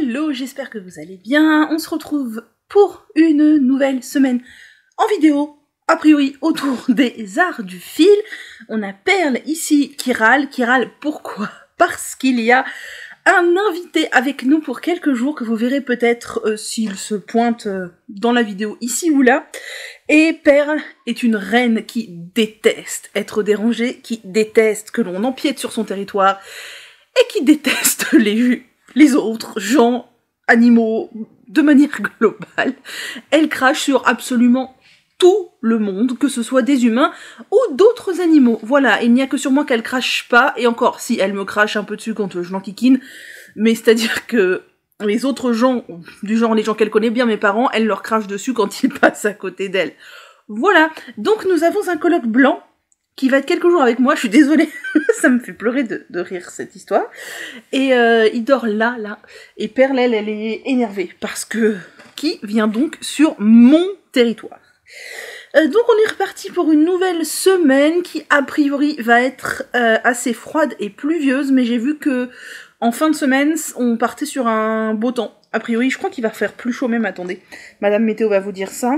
Hello, j'espère que vous allez bien. On se retrouve pour une nouvelle semaine en vidéo, a priori autour des arts du fil. On a Perle ici qui râle pourquoi? Parce qu'il y a un invité avec nous pour quelques jours que vous verrez peut-être s'il se pointe dans la vidéo ici ou là. Et Perle est une reine qui déteste être dérangée, qui déteste que l'on empiète sur son territoire et qui déteste les autres gens, animaux, de manière globale. Elle crache sur absolument tout le monde, que ce soit des humains ou d'autres animaux. Voilà, il n'y a que sur moi qu'elle crache pas, et encore, si, elle me crache un peu dessus quand je l'enquiquine, mais c'est-à-dire que les autres gens, du genre les gens qu'elle connaît bien, mes parents, elle leur crache dessus quand ils passent à côté d'elle. Voilà, donc nous avons un colloque blanc, qui va être quelques jours avec moi, je suis désolée, ça me fait pleurer de rire cette histoire, et il dort là, et Perle, elle est énervée, parce que qui vient donc sur mon territoire. Donc on est reparti pour une nouvelle semaine qui a priori va être assez froide et pluvieuse, mais j'ai vu que en fin de semaine on partait sur un beau temps. A priori je crois qu'il va faire plus chaud même, attendez, Madame Météo va vous dire ça.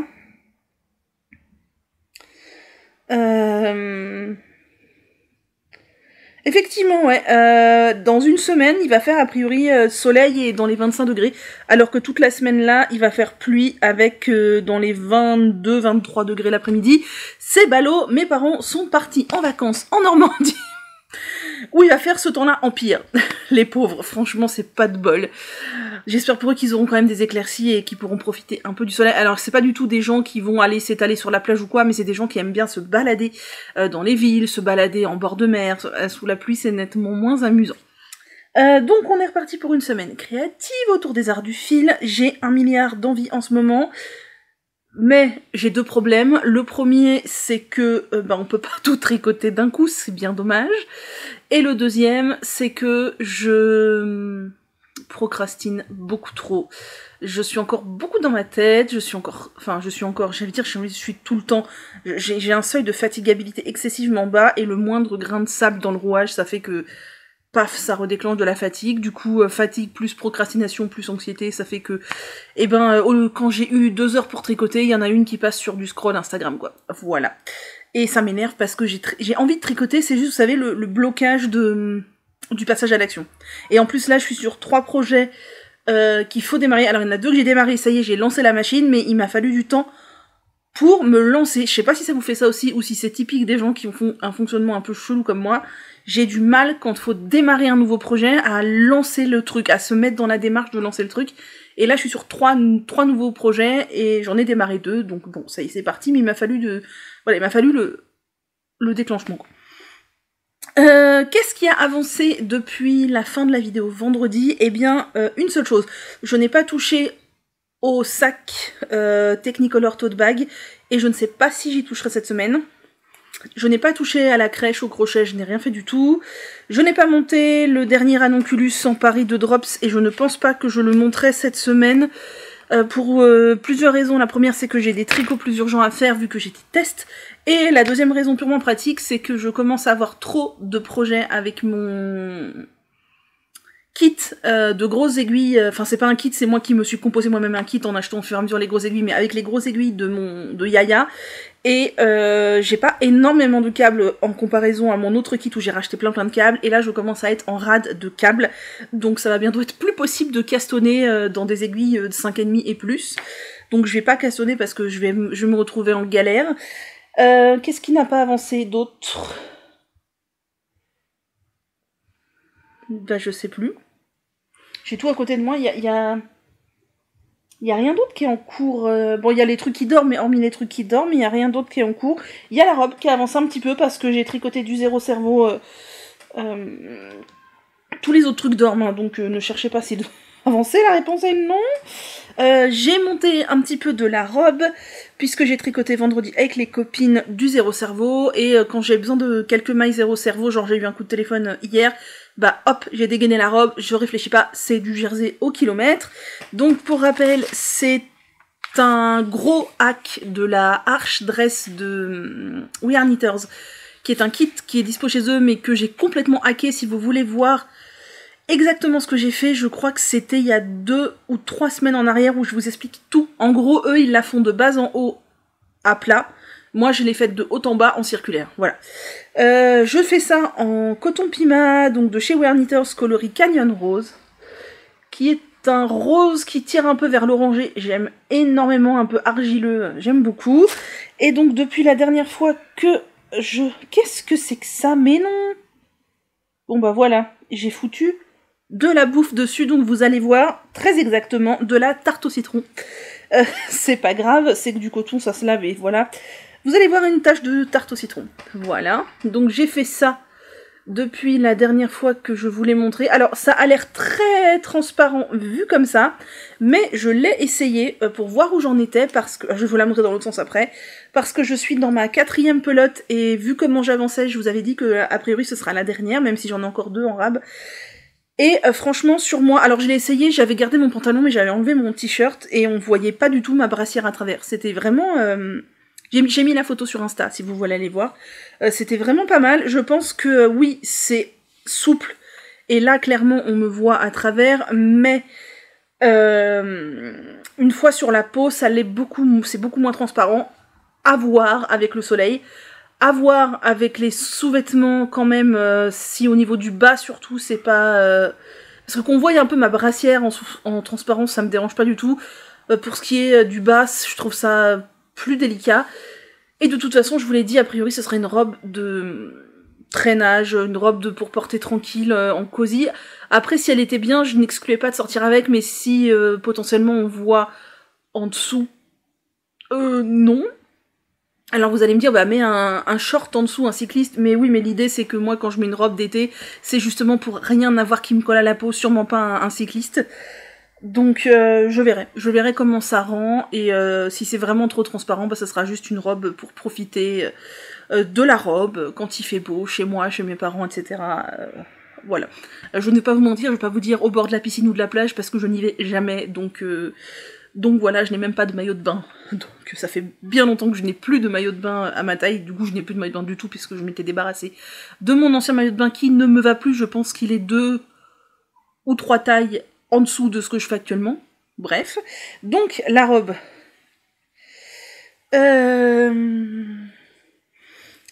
Effectivement, ouais, dans une semaine, il va faire a priori soleil et dans les 25 degrés, alors que toute la semaine là, il va faire pluie avec dans les 22-23 degrés l'après-midi. C'est ballot, mes parents sont partis en vacances en Normandie, où il va faire ce temps-là en pire. Les pauvres, franchement, c'est pas de bol. J'espère pour eux qu'ils auront quand même des éclaircies et qu'ils pourront profiter un peu du soleil. Alors, c'est pas du tout des gens qui vont aller s'étaler sur la plage ou quoi, mais c'est des gens qui aiment bien se balader dans les villes, se balader en bord de mer. Sous la pluie, c'est nettement moins amusant. Donc, on est reparti pour une semaine créative autour des arts du fil. J'ai 1 milliard d'envies en ce moment. Mais j'ai 2 problèmes. Le premier, c'est que on peut pas tout tricoter d'un coup, c'est bien dommage. Et le deuxième, c'est que je procrastine beaucoup trop. Je suis encore beaucoup dans ma tête, je suis tout le temps, j'ai un seuil de fatigabilité excessivement bas, et le moindre grain de sable dans le rouage, ça fait que paf, ça redéclenche de la fatigue. Du coup, fatigue plus procrastination plus anxiété, ça fait que, quand j'ai eu 2 heures pour tricoter, il y en a une qui passe sur du scroll Instagram, quoi. Voilà. Et ça m'énerve parce que j'ai envie de tricoter, c'est juste, vous savez, le blocage du passage à l'action. Et en plus, là, je suis sur 3 projets qu'il faut démarrer. Alors, il y en a 2 que j'ai démarré, ça y est, j'ai lancé la machine, mais il m'a fallu du temps pour me lancer. Je sais pas si ça vous fait ça aussi, ou si c'est typique des gens qui font un fonctionnement un peu chelou comme moi. J'ai du mal, quand il faut démarrer un nouveau projet, à lancer le truc, à se mettre dans la démarche de lancer le truc. Et là, je suis sur 3 nouveaux projets, et j'en ai démarré 2, donc bon, ça y est, c'est parti, mais il m'a fallu le déclenchement. Qu'est-ce qui a avancé depuis la fin de la vidéo vendredi? Eh bien, une seule chose. Je n'ai pas touché au sac Technicolor Tote Bag, et je ne sais pas si j'y toucherai cette semaine. Je n'ai pas touché à la crèche, au crochet, je n'ai rien fait du tout. Je n'ai pas monté le dernier ranonculus en pari de drops, et je ne pense pas que je le monterai cette semaine. Pour plusieurs raisons. La première, c'est que j'ai des tricots plus urgents à faire vu que j'ai des tests. Et la deuxième raison purement pratique, c'est que je commence à avoir trop de projets avec mon kit de grosses aiguilles. Enfin, c'est pas un kit, c'est moi qui me suis composé moi-même un kit en achetant au fur et à mesure les grosses aiguilles, mais avec les grosses aiguilles de Yaya. Et j'ai pas énormément de câbles en comparaison à mon autre kit où j'ai racheté plein de câbles, et là je commence à être en rade de câbles, donc ça va bientôt être plus possible de castonner dans des aiguilles de 5,5 et plus, donc je vais pas castonner parce que je vais me retrouver en galère. Qu'est-ce qui n'a pas avancé d'autre? Ben je sais plus. J'ai tout à côté de moi, il y a rien d'autre qui est en cours. Bon, il y a les trucs qui dorment, mais hormis les trucs qui dorment, il y a rien d'autre qui est en cours. Il y a la robe qui avance un petit peu parce que j'ai tricoté du zéro cerveau. Tous les autres trucs dorment, hein, donc ne cherchez pas si avancer. La réponse est non. J'ai monté un petit peu de la robe puisque j'ai tricoté vendredi avec les copines du zéro cerveau, et quand j'ai besoin de quelques mailles zéro cerveau, genre j'ai eu un coup de téléphone hier, bah hop, j'ai dégainé la robe, je réfléchis pas, c'est du jersey au kilomètre. Donc pour rappel, c'est un gros hack de la Arch Dress de We Are Knitters, qui est un kit qui est dispo chez eux, mais que j'ai complètement hacké. Si vous voulez voir exactement ce que j'ai fait, je crois que c'était il y a 2 ou 3 semaines en arrière où je vous explique tout. En gros, eux, ils la font de bas en haut à plat. Moi, je l'ai faite de haut en bas en circulaire, voilà. Je fais ça en coton Pima, donc de chez Wear Knitters, coloris Canyon Rose, qui est un rose qui tire un peu vers l'orangé. J'aime énormément, un peu argileux, j'aime beaucoup. Et donc, depuis la dernière fois que je... Qu'est-ce que c'est que ça? Mais non! Bon bah voilà, j'ai foutu de la bouffe dessus, donc vous allez voir très exactement de la tarte au citron. C'est pas grave, c'est que du coton, ça se lave et voilà. Vous allez voir une tache de tarte au citron. Voilà, donc j'ai fait ça depuis la dernière fois que je vous l'ai montré. Alors ça a l'air très transparent vu comme ça, mais je l'ai essayé pour voir où j'en étais, parce que je vais vous la montrer dans l'autre sens après, parce que je suis dans ma 4e pelote, et vu comment j'avançais, je vous avais dit que a priori ce sera la dernière, même si j'en ai encore 2 en rab. Et franchement, sur moi, alors je l'ai essayé, j'avais gardé mon pantalon, mais j'avais enlevé mon t-shirt, et on voyait pas du tout ma brassière à travers. C'était vraiment... J'ai mis la photo sur Insta, si vous voulez aller voir. C'était vraiment pas mal. Je pense que, oui, c'est souple, et là, clairement, on me voit à travers, mais... une fois sur la peau, ça l'est beaucoup, c'est beaucoup moins transparent. À voir avec le soleil. À voir avec les sous-vêtements quand même, si au niveau du bas surtout c'est pas... Parce que qu'on voit un peu ma brassière en transparence, ça me dérange pas du tout. Pour ce qui est du bas, je trouve ça plus délicat. Et de toute façon, je vous l'ai dit, a priori ce serait une robe de traînage, une robe pour porter tranquille, en cosy. Après, si elle était bien, je n'excluais pas de sortir avec, mais si potentiellement on voit en dessous, non. Alors vous allez me dire, bah mets un short en dessous, un cycliste, mais oui, mais l'idée c'est que moi quand je mets une robe d'été, c'est justement pour rien avoir qui me colle à la peau, sûrement pas un cycliste. Donc je verrai comment ça rend, et si c'est vraiment trop transparent, bah ça sera juste une robe pour profiter de la robe, quand il fait beau, chez moi, chez mes parents, etc. Voilà. Je ne vais pas vous mentir, je vais pas vous dire au bord de la piscine ou de la plage, parce que je n'y vais jamais, donc voilà, je n'ai même pas de maillot de bain. Donc ça fait bien longtemps que je n'ai plus de maillot de bain à ma taille. Du coup, je n'ai plus de maillot de bain du tout, puisque je m'étais débarrassée de mon ancien maillot de bain qui ne me va plus. Je pense qu'il est 2 ou 3 tailles en dessous de ce que je fais actuellement. Bref. Donc, la robe.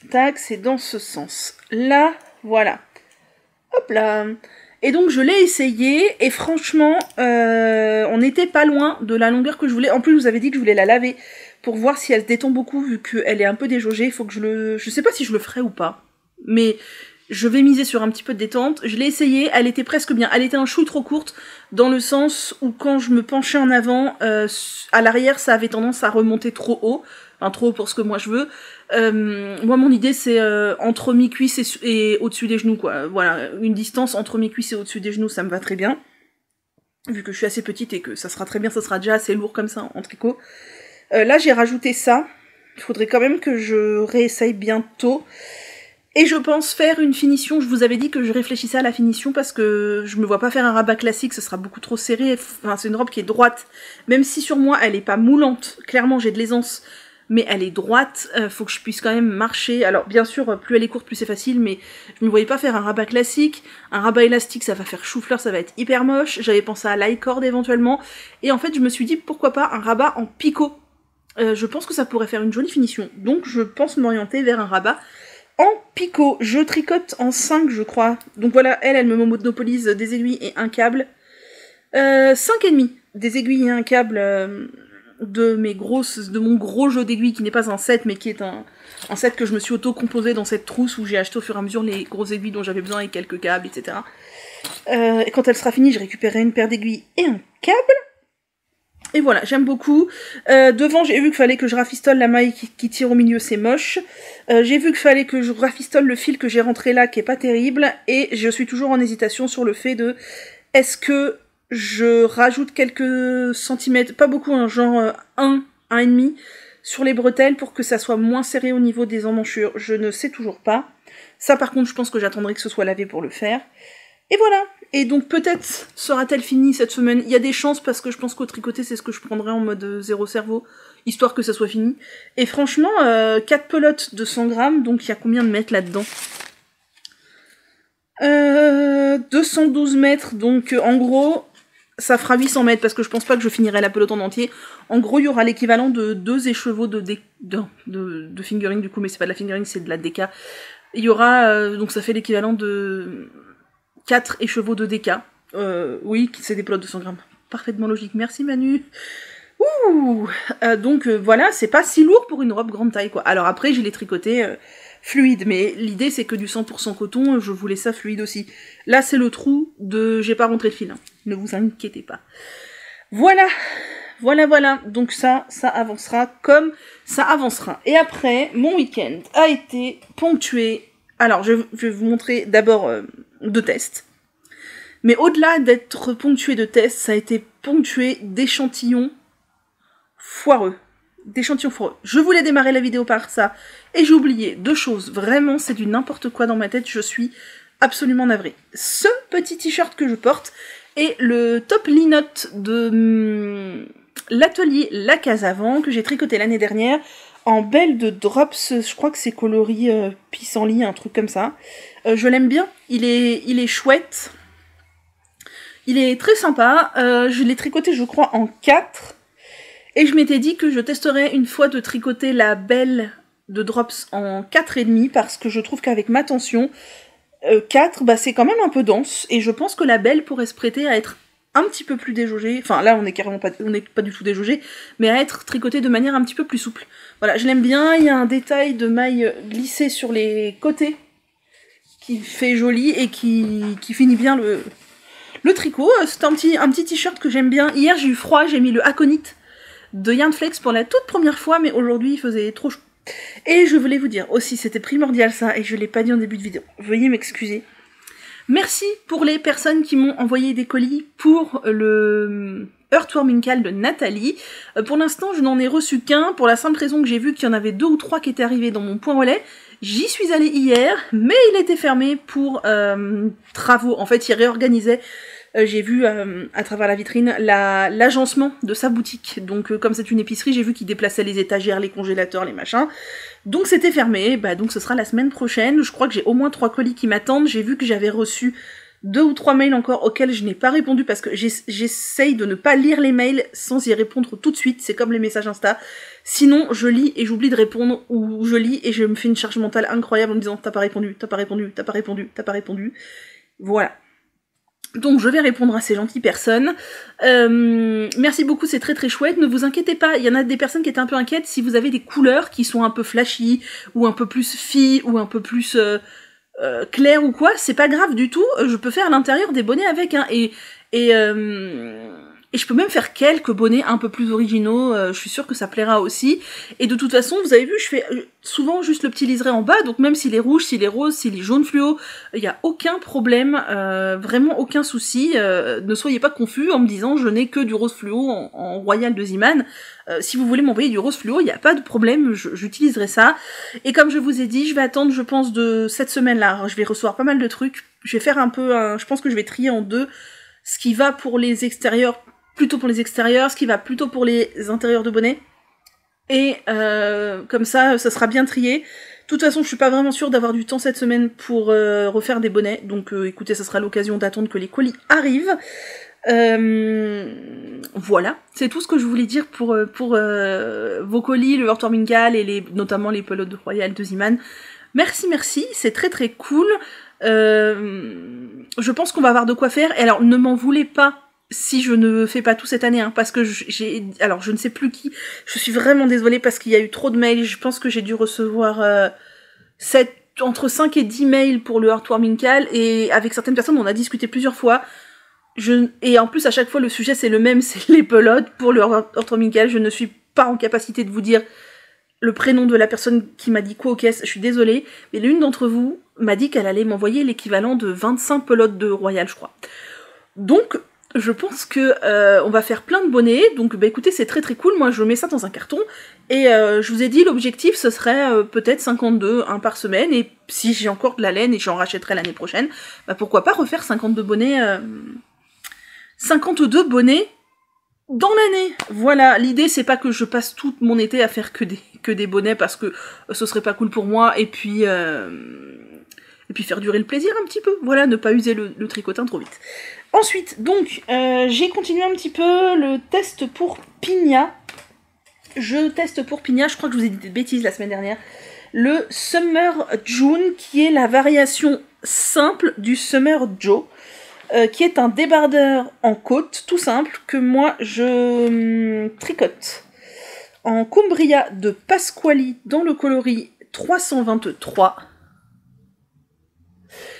Tac, c'est dans ce sens. Là, voilà. Hop là. Et donc je l'ai essayé, et franchement, on n'était pas loin de la longueur que je voulais. En plus, je vous avais dit que je voulais la laver pour voir si elle se détend beaucoup, vu qu'elle est un peu déjaugée. Il faut que je sais pas si je le ferai ou pas, mais je vais miser sur un petit peu de détente. Je l'ai essayé, elle était presque bien. Elle était un chouille trop courte, dans le sens où quand je me penchais en avant, à l'arrière, ça avait tendance à remonter trop haut. Enfin, trop haut pour ce que moi je veux. Moi, mon idée, c'est entre mi-cuisse et au-dessus des genoux, quoi. Voilà, une distance entre mi-cuisse et au-dessus des genoux, ça me va très bien. Vu que je suis assez petite et que ça sera très bien, ça sera déjà assez lourd comme ça en tricot. Là, j'ai rajouté ça. Il faudrait quand même que je réessaye bientôt. Et je pense faire une finition. Je vous avais dit que je réfléchissais à la finition parce que je me vois pas faire un rabat classique, ce sera beaucoup trop serré. Enfin, c'est une robe qui est droite. Même si sur moi, elle est pas moulante. Clairement, j'ai de l'aisance. Mais elle est droite, faut que je puisse quand même marcher. Alors bien sûr, plus elle est courte, plus c'est facile, mais je me voyais pas faire un rabat classique. Un rabat élastique, ça va faire chou-fleur, ça va être hyper moche. J'avais pensé à l'high-cord éventuellement. Et en fait, je me suis dit, pourquoi pas un rabat en picot. Je pense que ça pourrait faire une jolie finition. Donc je pense m'orienter vers un rabat en picot. Je tricote en 5, je crois. Donc voilà, elle me monopolise des aiguilles et un câble. 5,5. Des aiguilles et un câble... de mon gros jeu d'aiguilles qui n'est pas un set, mais qui est un set que je me suis auto-composé dans cette trousse où j'ai acheté au fur et à mesure les grosses aiguilles dont j'avais besoin et quelques câbles, etc. Et quand elle sera finie, je récupérerai une paire d'aiguilles et un câble. Et voilà, j'aime beaucoup. Devant, j'ai vu qu'il fallait que je rafistole la maille qui tire au milieu, c'est moche. J'ai vu qu'il fallait que je rafistole le fil que j'ai rentré là, qui est pas terrible. Et je suis toujours en hésitation sur le fait de... Est-ce que je rajoute quelques centimètres, pas beaucoup, hein, genre 1,5 sur les bretelles pour que ça soit moins serré au niveau des emmanchures. Je ne sais toujours pas. Ça par contre, je pense que j'attendrai que ce soit lavé pour le faire. Et voilà. Et donc peut-être sera-t-elle finie cette semaine. Il y a des chances parce que je pense qu'au tricoté, c'est ce que je prendrai en mode zéro cerveau, histoire que ça soit fini. Et franchement, 4 pelotes de 100 grammes, donc il y a combien de mètres là-dedans ? 212 mètres, donc en gros, ça fera 800 mètres, parce que je pense pas que je finirai la peloton en entier. En gros, il y aura l'équivalent de 2 écheveaux de fingering, du coup, mais c'est pas de la fingering, c'est de la DK. Il y aura, donc ça fait l'équivalent de 4 écheveaux de DK. Oui, c'est des pelotes de 100 grammes. Parfaitement logique, merci Manu. Ouh, donc voilà, c'est pas si lourd pour une robe grande taille, quoi. Alors après, je l'ai tricoté fluide, mais l'idée c'est que du 100% coton, je voulais ça fluide aussi. Là, c'est le trou de... J'ai pas rentré le fil, hein. Ne vous inquiétez pas. Voilà, voilà. Donc ça avancera comme ça avancera. Et après, mon week-end a été ponctué... Alors, je vais vous montrer d'abord 2 tests. Mais au-delà d'être ponctué de tests, ça a été ponctué d'échantillons foireux. Je voulais démarrer la vidéo par ça, et j'ai oublié 2 choses. Vraiment, c'est du n'importe quoi dans ma tête, je suis absolument navrée. Ce petit t-shirt que je porte est le top linotte de l'atelier La Casavant, que j'ai tricoté l'année dernière, en belle de drops, je crois que c'est coloris pissenlit, un truc comme ça. Je l'aime bien, il est chouette. Il est très sympa, je l'ai tricoté je crois en 4, et je m'étais dit que je testerais une fois de tricoter la belle de Drops en 4,5, parce que je trouve qu'avec ma tension, 4, bah c'est quand même un peu dense, et je pense que la belle pourrait se prêter à être un petit peu plus déjaugée, enfin là on est carrément pas, on n'est pas du tout déjaugée, mais à être tricotée de manière un petit peu plus souple. Voilà, je l'aime bien, il y a un détail de maille glissée sur les côtés, qui fait joli, et qui finit bien le tricot. C'est un petit t-shirt que j'aime bien. Hier j'ai eu froid, j'ai mis le Aconite de Yarnflex pour la toute première fois, mais aujourd'hui il faisait trop chaud. Et je voulais vous dire aussi, c'était primordial ça, et je l'ai pas dit en début de vidéo, veuillez m'excuser. Merci pour les personnes qui m'ont envoyé des colis pour le Heartwarming Call de Nathalie. Pour l'instant, je n'en ai reçu qu'un, pour la simple raison que j'ai vu qu'il y en avait 2 ou 3 qui étaient arrivés dans mon point relais. J'y suis allée hier, mais il était fermé pour travaux. En fait, il réorganisait. J'ai vu à travers la vitrine l'agencement de sa boutique. Donc comme c'est une épicerie, j'ai vu qu'il déplaçait les étagères, les congélateurs, les machins. Donc c'était fermé, bah donc ce sera la semaine prochaine. Je crois que j'ai au moins 3 colis qui m'attendent. J'ai vu que j'avais reçu 2 ou 3 mails encore auxquels je n'ai pas répondu parce que j'essaye de ne pas lire les mails sans y répondre tout de suite. C'est comme les messages Insta. Sinon, je lis et j'oublie de répondre, ou je lis et je me fais une charge mentale incroyable en me disant t'as pas répondu, t'as pas répondu, t'as pas répondu, t'as pas répondu. Voilà. Donc je vais répondre à ces gentilles personnes. Merci beaucoup, c'est très très chouette. Ne vous inquiétez pas, il y en a des personnes qui étaient un peu inquiètes si vous avez des couleurs qui sont un peu flashy, ou un peu plus filles, ou un peu plus claires ou quoi. C'est pas grave du tout, je peux faire à l'intérieur des bonnets avec, hein. Et je peux même faire quelques bonnets un peu plus originaux, je suis sûre que ça plaira aussi. Et de toute façon, vous avez vu, je fais souvent juste le petit liseré en bas, donc même s'il est rouge, s'il est rose, s'il est jaune fluo, il n'y a aucun problème, vraiment aucun souci. Ne soyez pas confus en me disant je n'ai que du rose fluo en Royal de Ziman. Si vous voulez m'envoyer du rose fluo, il n'y a pas de problème, j'utiliserai ça. Et comme je vous ai dit, je vais attendre, je pense, de cette semaine-là. Je vais recevoir pas mal de trucs. Je vais faire un peu, je pense que je vais trier en 2, ce qui va pour les extérieurs, plutôt pour les extérieurs, ce qui va plutôt pour les intérieurs de bonnet. Et comme ça sera bien trié. De toute façon, je suis pas vraiment sûre d'avoir du temps cette semaine pour refaire des bonnets. Donc écoutez, ça sera l'occasion d'attendre que les colis arrivent. Voilà, c'est tout ce que je voulais dire pour vos colis, le Heartwarming Call et notamment les pelotes de Royal de Ziman. merci, c'est très très cool. Je pense qu'on va avoir de quoi faire. Et alors, ne m'en voulez pas si je ne fais pas tout cette année, hein, parce que alors je ne sais plus qui, je suis vraiment désolée parce qu'il y a eu trop de mails, je pense que j'ai dû recevoir entre 5 et 10 mails pour le Heartwarming Call, et avec certaines personnes on a discuté plusieurs fois, et en plus à chaque fois le sujet c'est le même, c'est les pelotes pour le Heartwarming Call. Je ne suis pas en capacité de vous dire le prénom de la personne qui m'a dit quoi aux caisses, je suis désolée, mais l'une d'entre vous m'a dit qu'elle allait m'envoyer l'équivalent de 25 pelotes de Royal, je crois. Donc je pense que on va faire plein de bonnets, donc bah écoutez, c'est très très cool. Moi je mets ça dans un carton, et je vous ai dit l'objectif ce serait peut-être 52, un par semaine, et si j'ai encore de la laine et j'en rachèterai l'année prochaine, bah pourquoi pas refaire 52 bonnets, 52 bonnets dans l'année. Voilà, l'idée c'est pas que je passe tout mon été à faire que des bonnets, parce que ce serait pas cool pour moi, et puis puis faire durer le plaisir un petit peu. Voilà, ne pas user le tricotin trop vite. Ensuite, donc, j'ai continué un petit peu le test pour Pina. Je teste pour Pina, je crois que je vous ai dit des bêtises la semaine dernière. Le Summer June, qui est la variation simple du Summer Joe, qui est un débardeur en côte, tout simple, que moi je tricote en Cumbria de Pasquali dans le coloris 323.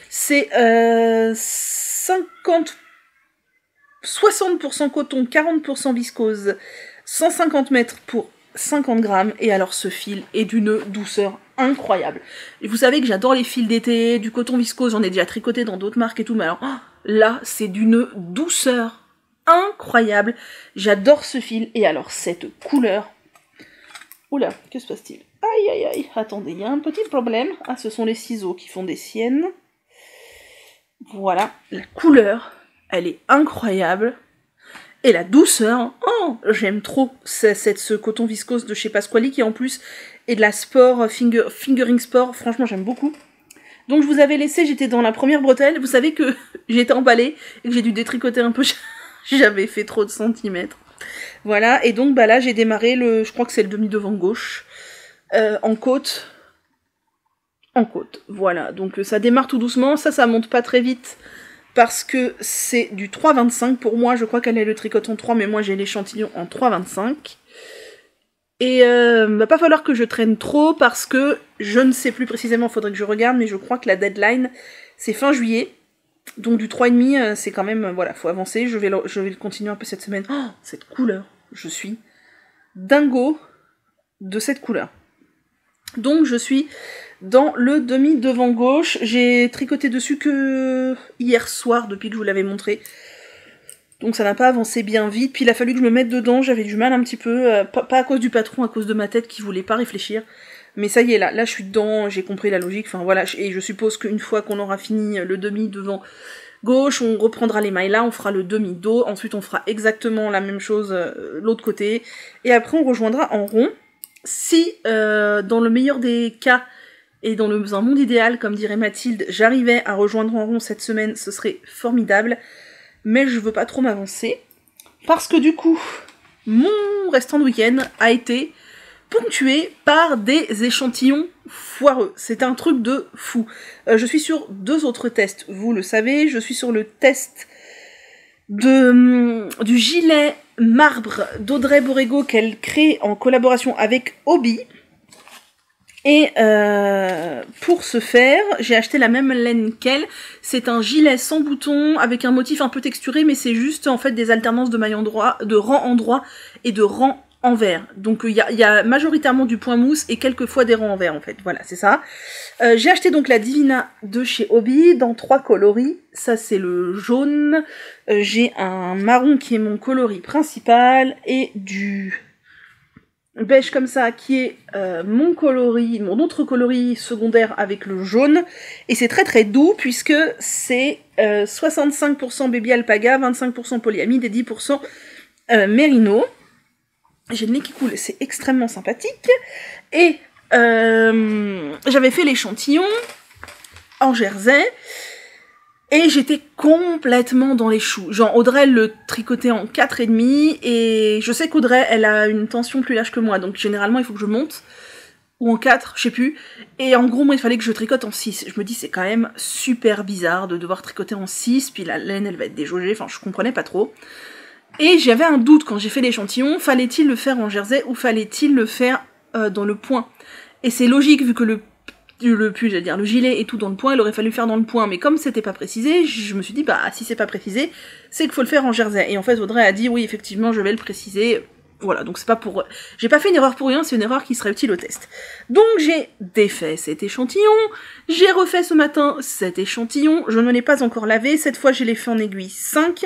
C'est 60% coton, 40% viscose, 150 mètres pour 50 grammes, et alors ce fil est d'une douceur incroyable. Et vous savez que j'adore les fils d'été, du coton viscose, j'en ai déjà tricoté dans d'autres marques et tout, mais alors là, c'est d'une douceur incroyable. J'adore ce fil, et alors cette couleur... Oula, que se passe-t-il? Aïe aïe aïe, attendez, il y a un petit problème. Ah, ce sont les ciseaux qui font des siennes. Voilà, la couleur, elle est incroyable. Et la douceur, oh, j'aime trop ce coton viscose de chez Pasquali qui en plus est de la sport, fingering sport, franchement j'aime beaucoup. Donc je vous avais laissé, j'étais dans la première bretelle, vous savez que j'étais emballée et que j'ai dû détricoter un peu, j'avais fait trop de centimètres. Voilà, et donc bah là j'ai démarré je crois que c'est le demi-devant gauche, en côte. En côte, voilà, donc ça démarre tout doucement, ça monte pas très vite. Parce que c'est du 3,25 pour moi, je crois qu'elle est le tricote en 3, mais moi j'ai l'échantillon en 3,25. Et va pas falloir que je traîne trop, parce que je ne sais plus précisément, faudrait que je regarde, mais je crois que la deadline, c'est fin juillet. Donc du 3,5, c'est quand même, voilà, faut avancer, je vais le continuer un peu cette semaine. Oh, cette couleur, je suis dingo de cette couleur. Donc je suis dans le demi-devant gauche, j'ai tricoté dessus que hier soir, depuis que je vous l'avais montré. Donc ça n'a pas avancé bien vite, puis il a fallu que je me mette dedans, j'avais du mal un petit peu, pas à cause du patron, à cause de ma tête qui voulait pas réfléchir. Mais ça y est, là je suis dedans, j'ai compris la logique, enfin voilà, et je suppose qu'une fois qu'on aura fini le demi-devant gauche, on reprendra les mailles là, on fera le demi-dos, ensuite on fera exactement la même chose l'autre côté, et après on rejoindra en rond. Si, dans le meilleur des cas, et dans un monde idéal, comme dirait Mathilde, j'arrivais à rejoindre en rond cette semaine, ce serait formidable, mais je veux pas trop m'avancer, parce que du coup, mon restant de week-end a été ponctué par des échantillons foireux. C'est un truc de fou. Je suis sur 2 autres tests, vous le savez, je suis sur le test du gilet marbre d'Audrey Borrego qu'elle crée en collaboration avec Hobby. Et pour ce faire, j'ai acheté la même laine qu'elle. C'est un gilet sans boutons avec un motif un peu texturé, mais c'est juste en fait des alternances de mailles en droit, de rang en droit et de rang envers. Donc il y a majoritairement du point mousse et quelques fois des rangs envers en fait. Voilà, c'est ça. J'ai acheté donc la Divina de chez Hobby dans 3 coloris. Ça c'est le jaune. J'ai un marron qui est mon coloris principal et du beige comme ça qui est mon autre coloris secondaire avec le jaune, et c'est très très doux puisque c'est 65% baby alpaga, 25% polyamide et 10% mérino. J'ai le nez qui coule, c'est extrêmement sympathique. Et j'avais fait l'échantillon en jersey et j'étais complètement dans les choux. Genre Audrey elle le tricotait en 4,5 et je sais qu'Audrey elle a une tension plus large que moi, donc généralement il faut que je monte, ou en 4, je sais plus. Et en gros moi il fallait que je tricote en 6. Je me dis c'est quand même super bizarre de devoir tricoter en 6, puis la laine elle va être déjaugée, enfin je comprenais pas trop. Et j'avais un doute quand j'ai fait l'échantillon, fallait-il le faire en jersey ou fallait-il le faire dans le point? Et c'est logique vu que le gilet et tout dans le point, il aurait fallu le faire dans le point, mais comme c'était pas précisé, je me suis dit, bah si c'est pas précisé, c'est qu'il faut le faire en jersey. Et en fait, Audrey a dit, oui, effectivement, je vais le préciser. Voilà, donc c'est pas pour... J'ai pas fait une erreur pour rien, c'est une erreur qui serait utile au test. Donc j'ai défait cet échantillon, j'ai refait ce matin cet échantillon, je ne l'ai pas encore lavé, cette fois je l'ai fait en aiguille 5,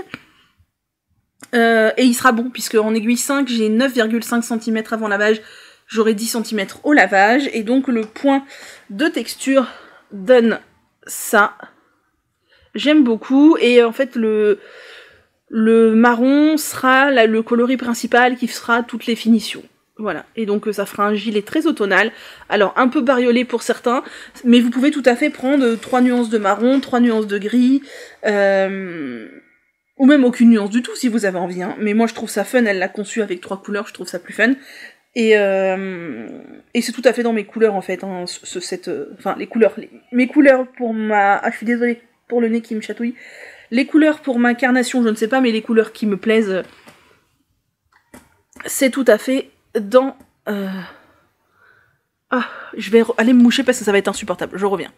et il sera bon, puisque en aiguille 5, j'ai 9,5 cm avant lavage, j'aurai 10 cm au lavage, et donc le point de texture donne ça. J'aime beaucoup, et en fait le marron sera le coloris principal qui fera toutes les finitions. Voilà, et donc ça fera un gilet très automnal, alors un peu bariolé pour certains, mais vous pouvez tout à fait prendre 3 nuances de marron, 3 nuances de gris, ou même aucune nuance du tout si vous avez envie, hein. Mais moi je trouve ça fun, elle l'a conçu avec 3 couleurs, je trouve ça plus fun. Et c'est tout à fait dans mes couleurs en fait, hein, enfin les couleurs, mes couleurs pour ma... Ah je suis désolée pour le nez qui me chatouille. Les couleurs pour ma carnation, je ne sais pas, mais les couleurs qui me plaisent, c'est tout à fait dans... Ah, je vais aller me moucher parce que ça va être insupportable, je reviens.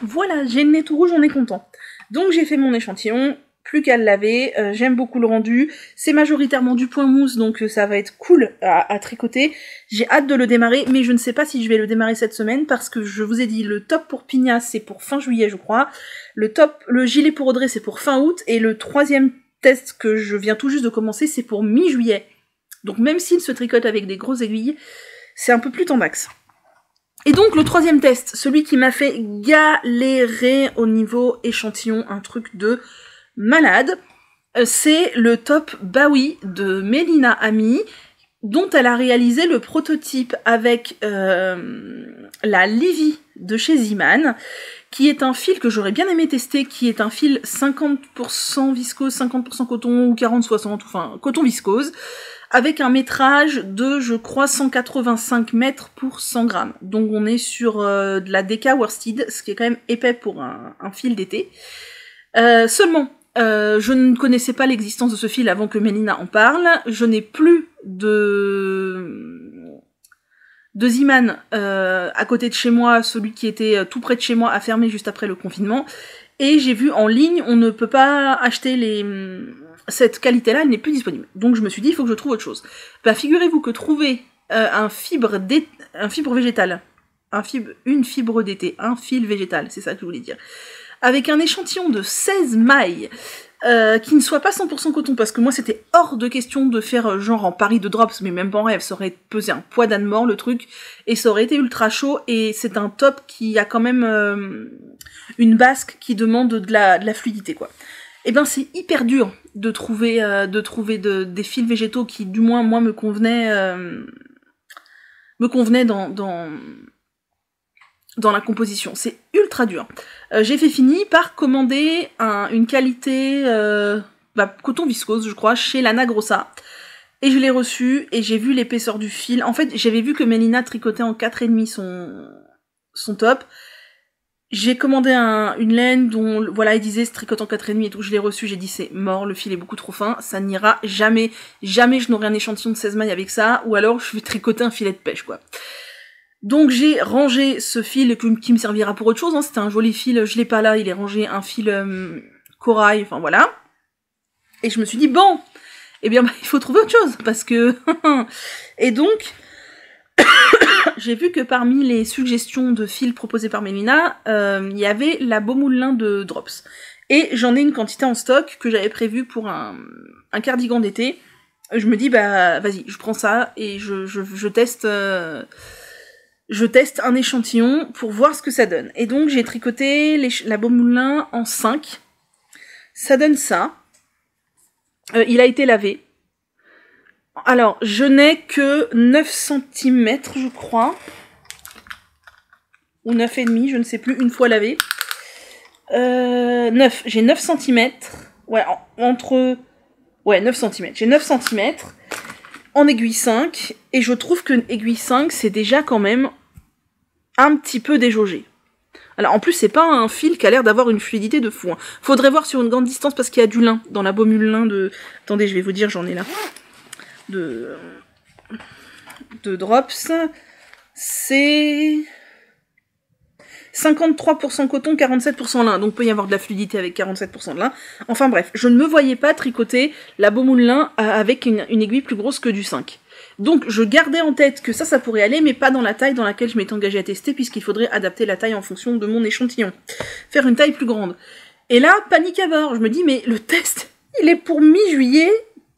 Voilà, j'ai le nez tout rouge, on est content. Donc j'ai fait mon échantillon, plus qu'à le laver, j'aime beaucoup le rendu, c'est majoritairement du point mousse, donc ça va être cool à tricoter. J'ai hâte de le démarrer, mais je ne sais pas si je vais le démarrer cette semaine, parce que je vous ai dit, le top pour Pigna, c'est pour fin juillet, je crois, le gilet pour Audrey, c'est pour fin août, et le 3e test que je viens tout juste de commencer, c'est pour mi-juillet. Donc même s'il se tricote avec des grosses aiguilles, c'est un peu plus tendax. Et donc le 3e test, celui qui m'a fait galérer au niveau échantillon, un truc de malade, c'est le top Bowie de Mélina Ami, dont elle a réalisé le prototype avec la Livy de chez Ziman, qui est un fil que j'aurais bien aimé tester, qui est un fil 50% viscose, 50% coton, ou 40-60, enfin coton viscose, avec un métrage de, je crois, 185 mètres pour 100 grammes. Donc on est sur de la DK worsted, ce qui est quand même épais pour un fil d'été. Seulement, je ne connaissais pas l'existence de ce fil avant que Mélina en parle. Je n'ai plus de Ziman à côté de chez moi, celui qui était tout près de chez moi a fermé juste après le confinement. Et j'ai vu en ligne, on ne peut pas acheter cette qualité-là, elle n'est plus disponible. Donc je me suis dit, il faut que je trouve autre chose. Bah figurez-vous que trouver un fibre végétal, une fibre d'été, un fil végétal, c'est ça que je voulais dire, avec un échantillon de 16 mailles, qui ne soit pas 100% coton, parce que moi c'était hors de question de faire genre en pari de drops, mais même pas en rêve, ça aurait pesé un poids d'âne mort le truc, et ça aurait été ultra chaud, et c'est un top qui a quand même une basque qui demande de la fluidité quoi. Et ben c'est hyper dur de trouver des fils végétaux qui du moins moi me convenaient dans la composition, c'est ultra dur. J'ai fini par commander une qualité coton viscose, je crois, chez Lana Grossa. Et je l'ai reçu, et j'ai vu l'épaisseur du fil. En fait, j'avais vu que Mélina tricotait en 4,5 son top. J'ai commandé une laine dont, voilà, il disait, tricote en 4,5 et tout, je l'ai reçu, j'ai dit c'est mort, le fil est beaucoup trop fin, ça n'ira jamais, jamais je n'aurai un échantillon de 16 mailles avec ça, ou alors je vais tricoter un filet de pêche, quoi. Donc j'ai rangé ce fil qui me servira pour autre chose, hein. C'était un joli fil, je l'ai pas là, il est rangé, un fil corail, enfin voilà. Et je me suis dit, bon, eh bien il faut trouver autre chose, parce que... Et donc, j'ai vu que parmi les suggestions de fils proposées par Mélina, il y avait la Beaumoulin de Drops. Et j'en ai une quantité en stock que j'avais prévu pour un cardigan d'été. Je me dis, bah vas-y, je prends ça et je teste... Je teste un échantillon pour voir ce que ça donne. Et donc j'ai tricoté la Beaumoulin en 5. Ça donne ça. Il a été lavé. Alors, je n'ai que 9 cm, je crois. Ou 9,5, je ne sais plus, une fois lavé. 9, j'ai 9 cm. Ouais, Ouais, 9 cm. J'ai 9 cm. En aiguille 5, et je trouve que aiguille 5, c'est déjà quand même un petit peu déjaugé. Alors en plus, c'est pas un fil qui a l'air d'avoir une fluidité de fou. Hein. Faudrait voir sur une grande distance parce qu'il y a du lin dans la Beaumoulin de... Attendez, je vais vous dire, j'en ai là. De Drops. C'est 53% coton, 47% lin. Donc peut y avoir de la fluidité avec 47% de lin. Enfin bref, je ne me voyais pas tricoter la Beaumoulin avec une aiguille plus grosse que du 5. Donc je gardais en tête que ça pourrait aller, mais pas dans la taille dans laquelle je m'étais engagée à tester, puisqu'il faudrait adapter la taille en fonction de mon échantillon. Faire une taille plus grande. Et là, panique à bord. Je me dis, mais le test, il est pour mi-juillet.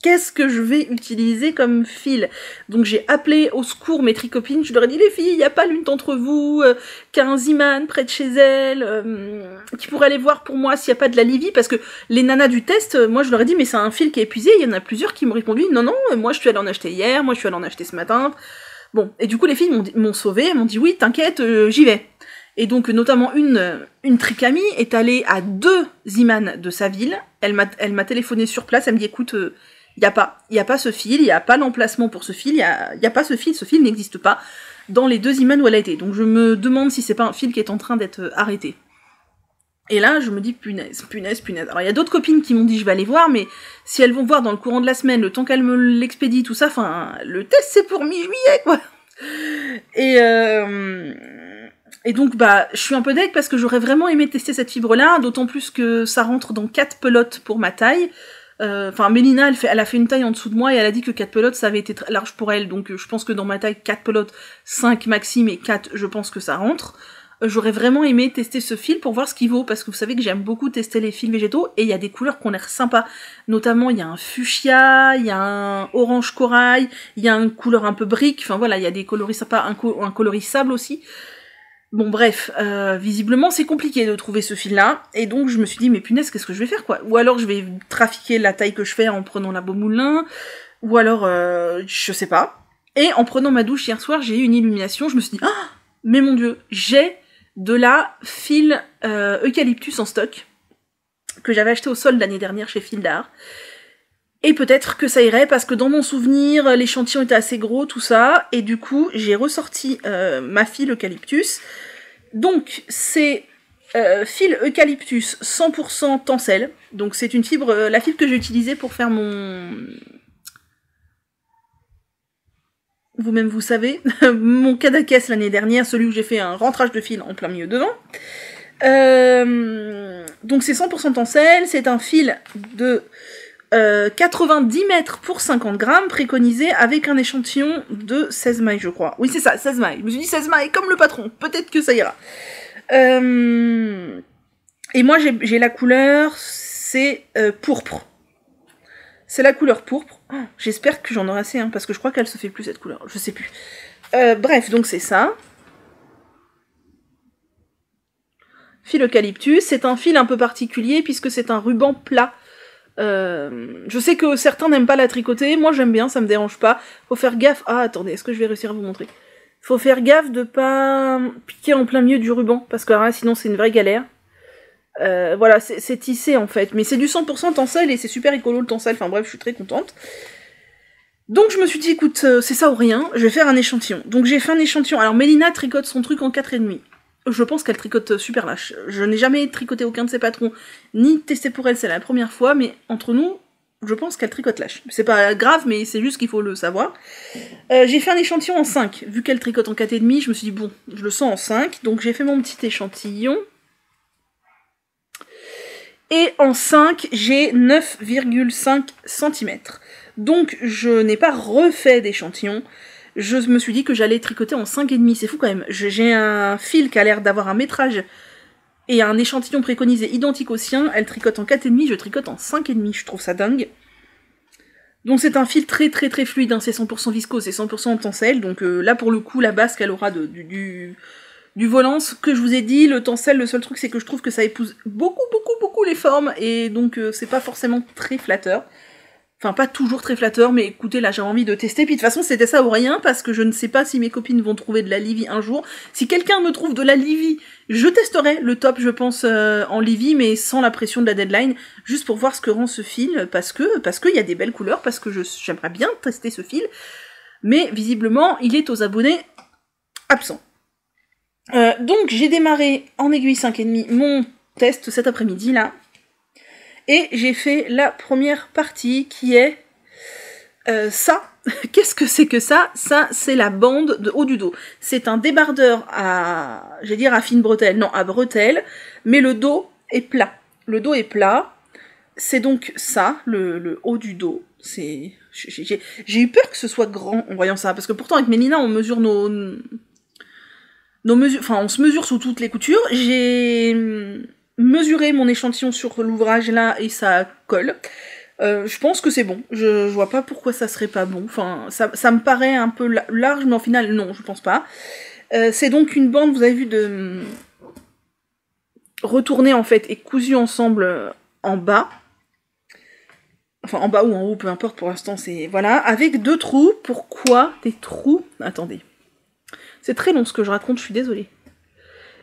qu'est-ce que je vais utiliser comme fil? Donc j'ai appelé au secours mes tricopines, je leur ai dit les filles, il n'y a pas l'une d'entre vous qui a un Ziman près de chez elle, qui pourrait aller voir pour moi s'il n'y a pas de la Livy, parce que les nanas du test, moi je leur ai dit mais c'est un fil qui est épuisé, il y en a plusieurs qui m'ont répondu non non, moi je suis allée en acheter hier, moi je suis allée en acheter ce matin. Bon, et du coup les filles m'ont sauvée, elles m'ont dit oui t'inquiète, j'y vais. Et donc notamment une tricamie est allée à 2 Ziman de sa ville, elle m'a téléphoné sur place, elle me dit écoute, il y a pas ce fil, il n'y a pas l'emplacement pour ce fil, il y a pas ce fil n'existe pas dans les 2 Ziman où elle a été. Donc je me demande si c'est pas un fil qui est en train d'être arrêté. Et là, je me dis punaise. Alors il y a d'autres copines qui m'ont dit je vais aller voir, mais si elles vont voir dans le courant de la semaine, le temps qu'elles me l'expédient, tout ça, enfin, le test c'est pour mi-juillet, quoi. Et donc, bah, je suis un peu deg parce que j'aurais vraiment aimé tester cette fibre-là, d'autant plus que ça rentre dans 4 pelotes pour ma taille. Enfin, Mélina, elle a fait une taille en dessous de moi et elle a dit que 4 pelotes, ça avait été très large pour elle. Donc, je pense que dans ma taille, 4 pelotes, 5 maxi, mais 4, je pense que ça rentre. J'aurais vraiment aimé tester ce fil pour voir ce qu'il vaut, parce que vous savez que j'aime beaucoup tester les fils végétaux, et il y a des couleurs qui ont l'air sympas. Notamment, il y a un fuchsia, il y a un orange corail, il y a une couleur un peu brique, enfin voilà, il y a des coloris sympas, un coloris sable aussi. Bon bref, visiblement c'est compliqué de trouver ce fil-là, et donc je me suis dit mais punaise qu'est-ce que je vais faire quoi? Ou alors je vais trafiquer la taille que je fais en prenant la Beaumoulin, ou alors je sais pas. Et en prenant ma douche hier soir, j'ai eu une illumination, je me suis dit ah mais mon dieu, j'ai de la fil eucalyptus en stock, que j'avais acheté au solde l'année dernière chez Fil d'Art. Et peut-être que ça irait, parce que dans mon souvenir, l'échantillon était assez gros, tout ça, et du coup, j'ai ressorti ma fil eucalyptus. Donc, c'est fil eucalyptus 100% tencel, donc c'est une fibre, la fibre que j'ai utilisée pour faire mon... Vous-même vous savez, mon Kadakes l'année dernière, celui où j'ai fait un rentrage de fil en plein milieu devant. Donc c'est 100% tencel, c'est un fil de 90 mètres pour 50 grammes, préconisé avec un échantillon de 16 mailles, je crois. Oui, c'est ça, 16 mailles. Je me suis dit 16 mailles, comme le patron, peut-être que ça ira. Et moi, j'ai la couleur, c'est pourpre. C'est la couleur pourpre. Oh, j'espère que j'en aurai assez, hein, parce que je crois qu'elle se fait plus cette couleur. Je sais plus. Bref, donc c'est ça. Fil eucalyptus, c'est un fil un peu particulier puisque c'est un ruban plat. Je sais que certains n'aiment pas la tricoter, moi j'aime bien, ça me dérange pas. Faut faire gaffe. Ah attendez, est-ce que je vais réussir à vous montrer? Faut faire gaffe de pas piquer en plein milieu du ruban, parce que là, sinon c'est une vraie galère. Voilà, c'est tissé en fait, mais c'est du 100% tencel et c'est super écolo le tencel, enfin bref, je suis très contente. Donc je me suis dit, écoute, c'est ça ou rien, je vais faire un échantillon. Donc j'ai fait un échantillon, alors Mélina tricote son truc en 4,5. Je pense qu'elle tricote super lâche. Je n'ai jamais tricoté aucun de ses patrons, ni testé pour elle, c'est la première fois, mais entre nous, je pense qu'elle tricote lâche. C'est pas grave, mais c'est juste qu'il faut le savoir. J'ai fait un échantillon en 5, vu qu'elle tricote en 4,5, je me suis dit, bon, je le sens en 5, donc j'ai fait mon petit échantillon. Et en 5, j'ai 9,5 cm. Donc je n'ai pas refait d'échantillon. Je me suis dit que j'allais tricoter en 5,5. C'est fou quand même. J'ai un fil qui a l'air d'avoir un métrage et un échantillon préconisé identique au sien. Elle tricote en 4,5, je tricote en 5,5. Je trouve ça dingue. Donc c'est un fil très très très fluide. Hein. C'est 100% viscose, c'est 100% tencel. Donc là pour le coup, la base qu'elle aura du volant, ce que je vous ai dit, le tencel, le seul truc c'est que je trouve que ça épouse beaucoup les formes, et donc c'est pas forcément très flatteur. Enfin, pas toujours très flatteur, mais écoutez, là j'ai envie de tester, puis de toute façon c'était ça ou rien, parce que je ne sais pas si mes copines vont trouver de la Livy un jour. Si quelqu'un me trouve de la Livy, je testerai le top, je pense, en Livy, mais sans la pression de la deadline, juste pour voir ce que rend ce fil, parce que il y a des belles couleurs, parce que j'aimerais bien tester ce fil, mais visiblement il est aux abonnés absents. Donc j'ai démarré en aiguille 5,5 mon test cet après-midi là, et j'ai fait la première partie qui est ça. Qu'est-ce que c'est que ça? Ça c'est la bande de haut du dos. C'est un débardeur à, j'allais dire à fine bretelle, non à bretelle, mais le dos est plat. Le dos est plat, c'est donc ça, le haut du dos. C'est, j'ai eu peur que ce soit grand en voyant ça, parce que pourtant avec Mélina on mesure nos mesures, enfin on se mesure sous toutes les coutures. J'ai mesuré mon échantillon sur l'ouvrage là et ça colle. Je pense que c'est bon. Je vois pas pourquoi ça serait pas bon. Enfin, ça me paraît un peu large, mais au final, non, je pense pas. C'est donc une bande, vous avez vu, de retournée en fait et cousue ensemble en bas. Enfin, en bas ou en haut, peu importe, pour l'instant, c'est... Voilà, avec 2 trous. Pourquoi des trous? Attendez. C'est très long ce que je raconte, je suis désolée.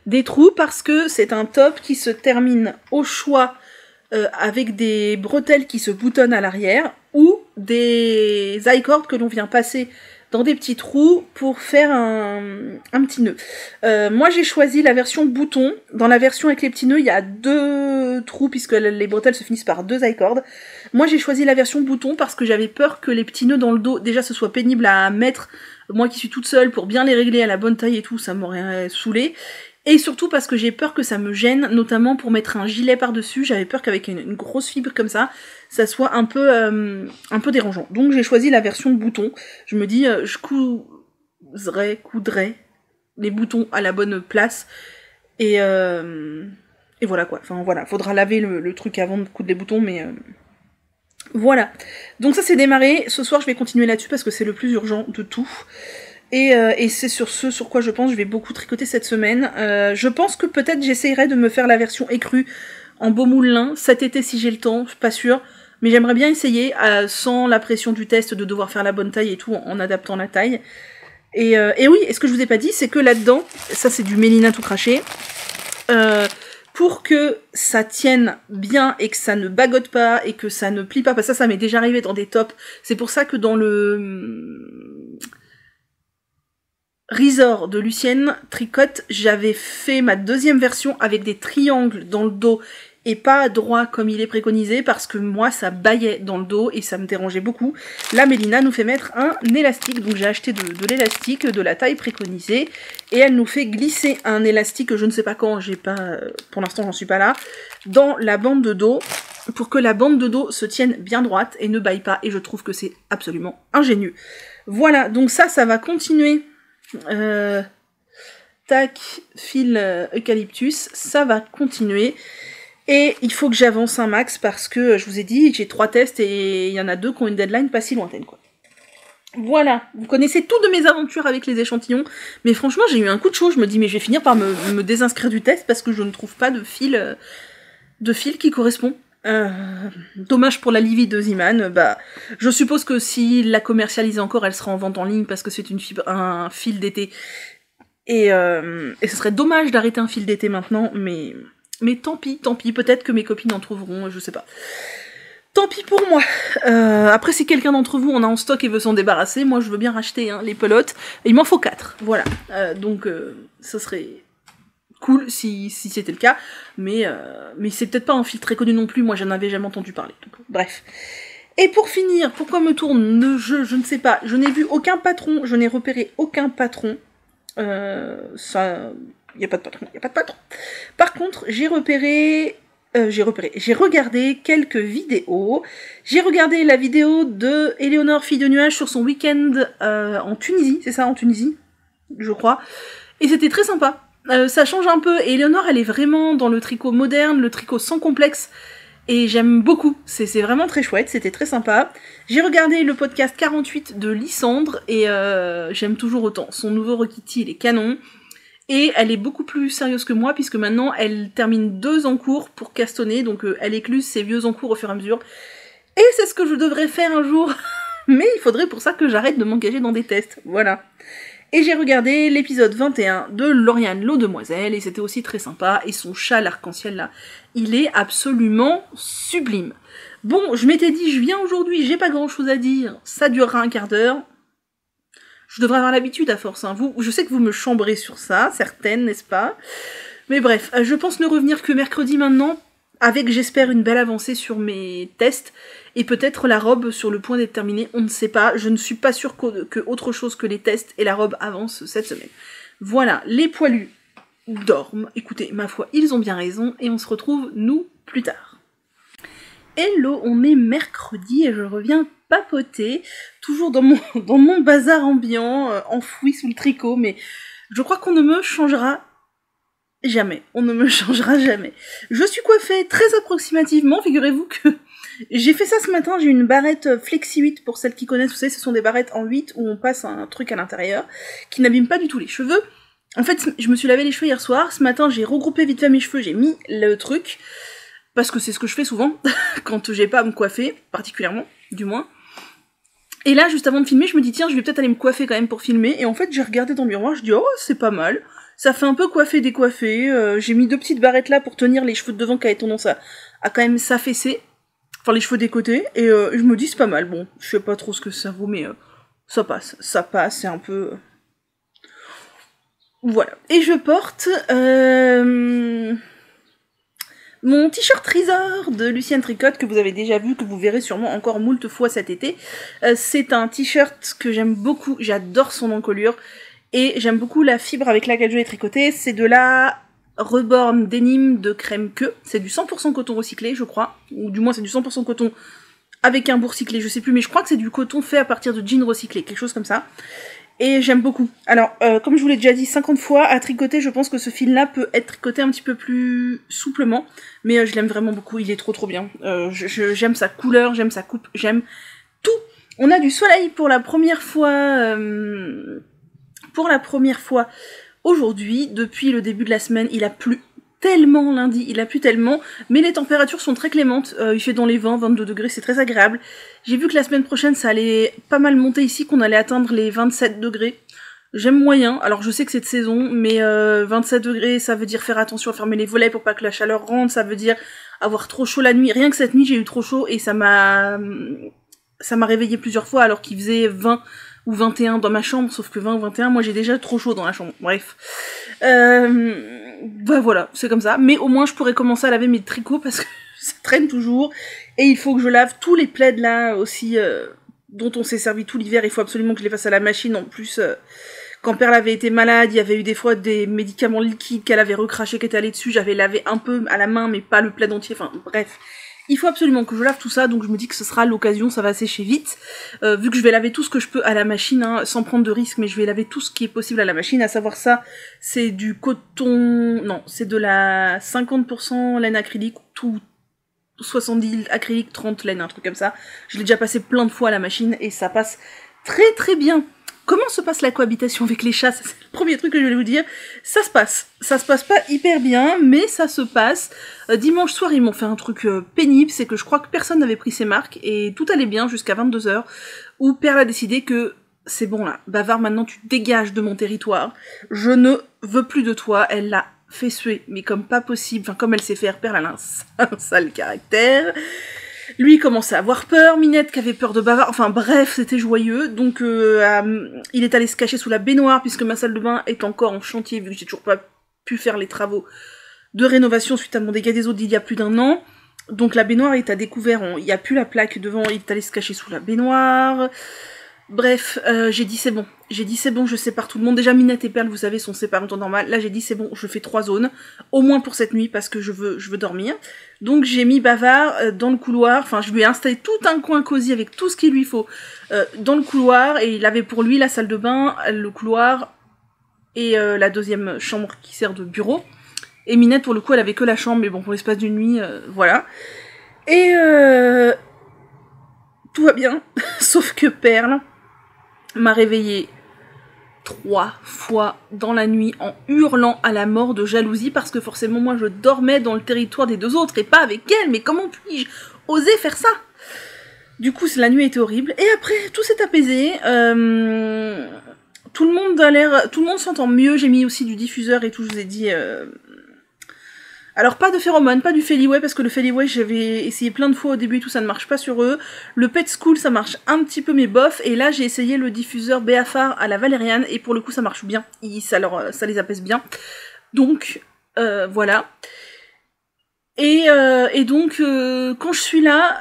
Des trous parce que c'est un top qui se termine au choix avec des bretelles qui se boutonnent à l'arrière ou des i-cords que l'on vient passer dans des petits trous pour faire un petit nœud. Moi j'ai choisi la version bouton. Dans la version avec les petits nœuds, il y a 2 trous puisque les bretelles se finissent par 2 i-cords. Moi j'ai choisi la version bouton parce que j'avais peur que les petits nœuds dans le dos, déjà ce soit pénible à mettre, moi qui suis toute seule, pour bien les régler à la bonne taille et tout, ça m'aurait saoulé. Et surtout parce que j'ai peur que ça me gêne, notamment pour mettre un gilet par-dessus. J'avais peur qu'avec une grosse fibre comme ça soit un peu dérangeant. Donc j'ai choisi la version bouton. Je me dis, je coudrais les boutons à la bonne place. Et voilà quoi. Enfin voilà, faudra laver le truc avant de coudre les boutons, mais... Voilà. Donc ça c'est démarré. Ce soir je vais continuer là-dessus parce que c'est le plus urgent de tout. Et c'est sur ce sur quoi je pense je vais beaucoup tricoter cette semaine. Je pense que peut-être j'essayerai de me faire la version écrue en beau moulin cet été si j'ai le temps, je suis pas sûre. Mais j'aimerais bien essayer sans la pression du test de devoir faire la bonne taille et tout en adaptant la taille. Et oui, et ce que je vous ai pas dit, c'est que là-dedans, ça c'est du Mélina tout craché, pour que ça tienne bien et que ça ne bagote pas et que ça ne plie pas, parce que ça m'est déjà arrivé dans des tops. C'est pour ça que dans le... Resort de Lucienne Tricotte, j'avais fait ma 2e version avec des triangles dans le dos et pas droit comme il est préconisé parce que moi ça baillait dans le dos et ça me dérangeait beaucoup. Là Mélina nous fait mettre un élastique, donc j'ai acheté de l'élastique de la taille préconisée et elle nous fait glisser un élastique, je ne sais pas quand, j'ai pas, pour l'instant j'en suis pas là, dans la bande de dos pour que la bande de dos se tienne bien droite et ne baille pas, et je trouve que c'est absolument ingénieux. Voilà, donc ça va continuer. Tac, fil eucalyptus, ça va continuer. Et il faut que j'avance un max parce que je vous ai dit, j'ai 3 tests et il y en a 2 qui ont une deadline pas si lointaine, quoi. Voilà, vous connaissez tout de mes aventures avec les échantillons, mais franchement j'ai eu un coup de chaud, je me dis mais je vais finir par me désinscrire du test parce que je ne trouve pas de fil qui correspond. Dommage pour la Livy de Ziman, bah je suppose que s'il la commercialise encore, elle sera en vente en ligne parce que c'est un fil d'été. Et ce serait dommage d'arrêter un fil d'été maintenant, mais tant pis, peut-être que mes copines en trouveront, je sais pas. Tant pis pour moi. Après, si quelqu'un d'entre vous en a en stock et veut s'en débarrasser, moi je veux bien racheter les pelotes. Il m'en faut 4, voilà. Donc ça serait cool si c'était le cas, mais c'est peut-être pas un fil très connu non plus, moi j'en avais jamais entendu parler. Donc, bref. Et pour finir, pourquoi me tourne je ne sais pas, je n'ai vu aucun patron, je n'ai repéré aucun patron. Ça... Il n'y a pas de patron. Par contre, j'ai regardé quelques vidéos. J'ai regardé la vidéo de Éléonore Fille de Nuages sur son week-end en Tunisie, c'est ça, en Tunisie, je crois. Et c'était très sympa. Ça change un peu. Et Éléonore, elle est vraiment dans le tricot moderne, le tricot sans complexe. Et j'aime beaucoup. C'est vraiment très chouette, c'était très sympa. J'ai regardé le podcast 48 de Lysandre et j'aime toujours autant. Son nouveau Rokiti, il est canon. Et elle est beaucoup plus sérieuse que moi, puisque maintenant, elle termine 2 encours pour castonner, donc elle écluse ses vieux encours au fur et à mesure. Et c'est ce que je devrais faire un jour, mais il faudrait pour ça que j'arrête de m'engager dans des tests, voilà. Et j'ai regardé l'épisode 21 de Lauriane l'Eau-Demoiselle, et c'était aussi très sympa, et son chat, l'arc-en-ciel là, il est absolument sublime. Bon, je m'étais dit, je viens aujourd'hui, j'ai pas grand chose à dire, ça durera un quart d'heure. Je devrais avoir l'habitude à force, hein. Je sais que vous me chambrez sur ça, certaines, n'est-ce pas? Mais bref, je pense ne revenir que mercredi maintenant, avec, j'espère, une belle avancée sur mes tests, et peut-être la robe sur le point d'être terminée, on ne sait pas. Je ne suis pas sûre que autre chose que les tests et la robe avancent cette semaine. Voilà, les poilus dorment. Écoutez, ma foi, ils ont bien raison, et on se retrouve, nous, plus tard. Hello, on est mercredi et je reviens papoter, toujours dans mon bazar ambiant, enfoui sous le tricot, mais je crois qu'on ne me changera Jamais, on ne me changera jamais. Je suis coiffée très approximativement, figurez-vous que j'ai fait ça ce matin, j'ai une barrette Flexi 8 pour celles qui connaissent, vous savez, ce sont des barrettes en 8 où on passe un truc à l'intérieur, qui n'abîme pas du tout les cheveux. En fait, je me suis lavé les cheveux hier soir, ce matin j'ai regroupé vite fait mes cheveux, j'ai mis le truc, parce que c'est ce que je fais souvent, quand j'ai pas à me coiffer, particulièrement, du moins. Et là, juste avant de filmer, je me dis, tiens, je vais peut-être aller me coiffer quand même pour filmer, et en fait, j'ai regardé dans le miroir, je dis, oh, c'est pas mal. Ça fait un peu coiffé décoiffé, j'ai mis 2 petites barrettes là pour tenir les cheveux de devant qui avaient tendance à quand même s'affaisser, enfin les cheveux des côtés, et je me dis c'est pas mal, bon, je sais pas trop ce que ça vaut, mais ça passe, c'est un peu... Voilà. Et je porte mon t-shirt Trésor de Lucienne Tricotte, que vous avez déjà vu, que vous verrez sûrement encore moult fois cet été. C'est un t-shirt que j'aime beaucoup, j'adore son encolure, et j'aime beaucoup la fibre avec laquelle je l'ai tricoté. C'est de la Reborn Denim de Crème Queue. C'est du 100% coton recyclé, je crois. Ou du moins, c'est du 100% coton avec un bout recyclé, je sais plus. Mais je crois que c'est du coton fait à partir de jeans recyclés, quelque chose comme ça. Et j'aime beaucoup. Alors, comme je vous l'ai déjà dit 50 fois, à tricoter, je pense que ce fil-là peut être tricoté un petit peu plus souplement. Mais je l'aime vraiment beaucoup, il est trop bien. J'aime sa couleur, j'aime sa coupe, j'aime tout. On a du soleil pour la première fois... aujourd'hui, depuis le début de la semaine, il a plu tellement lundi, mais les températures sont très clémentes, il fait dans les 20-22 degrés, c'est très agréable. J'ai vu que la semaine prochaine ça allait pas mal monter ici, qu'on allait atteindre les 27 degrés. J'aime moyen, alors je sais que c'est de saison, mais 27 degrés ça veut dire faire attention à fermer les volets pour pas que la chaleur rentre, ça veut dire avoir trop chaud la nuit. Rien que cette nuit j'ai eu trop chaud et ça m'a réveillée plusieurs fois alors qu'il faisait 20 ou 21 dans ma chambre, sauf que 20 ou 21, moi j'ai déjà trop chaud dans la chambre, bref. Bah voilà, c'est comme ça, mais au moins je pourrais commencer à laver mes tricots parce que ça traîne toujours, et il faut que je lave tous les plaids là aussi, dont on s'est servi tout l'hiver, il faut absolument que je les fasse à la machine. En plus, quand Perle avait été malade, il y avait eu des fois des médicaments liquides qu'elle avait recraché, qui étaient allés dessus, j'avais lavé un peu à la main, mais pas le plaid entier, enfin bref. Il faut absolument que je lave tout ça, donc je me dis que ce sera l'occasion, ça va sécher vite. Vu que je vais laver tout ce que je peux à la machine, hein, sans prendre de risque, mais je vais laver tout ce qui est possible à la machine, à savoir ça, c'est du coton... Non, c'est de la 50% laine acrylique, tout 70 acrylique, 30 laine, un truc comme ça. Je l'ai déjà passé plein de fois à la machine, et ça passe très bien. Comment se passe la cohabitation avec les chats? C'est le premier truc que je voulais vous dire. Ça se passe. Ça se passe pas hyper bien, mais ça se passe. Dimanche soir, ils m'ont fait un truc pénible, c'est que je crois que personne n'avait pris ses marques, et tout allait bien jusqu'à 22h, où Perle a décidé que c'est bon là, Bavard, maintenant tu dégages de mon territoire. Je ne veux plus de toi. Elle l'a fait suer, mais comme pas possible. Enfin, comme elle sait faire, Perle, elle a un sale caractère. Lui il commençait à avoir peur, Minette qui avait peur de Bavard, enfin bref, c'était joyeux. Donc il est allé se cacher sous la baignoire puisque ma salle de bain est encore en chantier vu que j'ai toujours pas pu faire les travaux de rénovation suite à mon dégât des eaux d'il y a plus d'1 an. Donc la baignoire est à découvert, il n'y a plus la plaque devant, il est allé se cacher sous la baignoire. Bref, j'ai dit c'est bon, je sépare tout le monde. Déjà Minette et Perle, vous savez, sont séparés en temps normal. Là j'ai dit c'est bon, je fais 3 zones, au moins pour cette nuit parce que je veux dormir. Donc j'ai mis Bavard dans le couloir, enfin je lui ai installé tout un coin cosy avec tout ce qu'il lui faut dans le couloir, et il avait pour lui la salle de bain, le couloir et la deuxième chambre qui sert de bureau. Et Minette pour le coup elle avait que la chambre, mais bon pour l'espace d'une nuit, voilà. Et tout va bien, sauf que Perle m'a réveillée 3 fois dans la nuit en hurlant à la mort de jalousie parce que forcément moi je dormais dans le territoire des 2 autres et pas avec elle, mais comment puis-je oser faire ça? Du coup la nuit était horrible, et après tout s'est apaisé, tout le monde s'entend mieux, j'ai mis aussi du diffuseur et tout, je vous ai dit... Alors pas de phéromone, pas du Feliway, parce que le Feliway j'avais essayé plein de fois au début et tout, ça ne marche pas sur eux. Le Pet School ça marche un petit peu mais bof, et là j'ai essayé le diffuseur Béafar à la Valériane, et pour le coup ça marche bien, ça les apaise bien. Donc voilà. Et donc quand je suis là,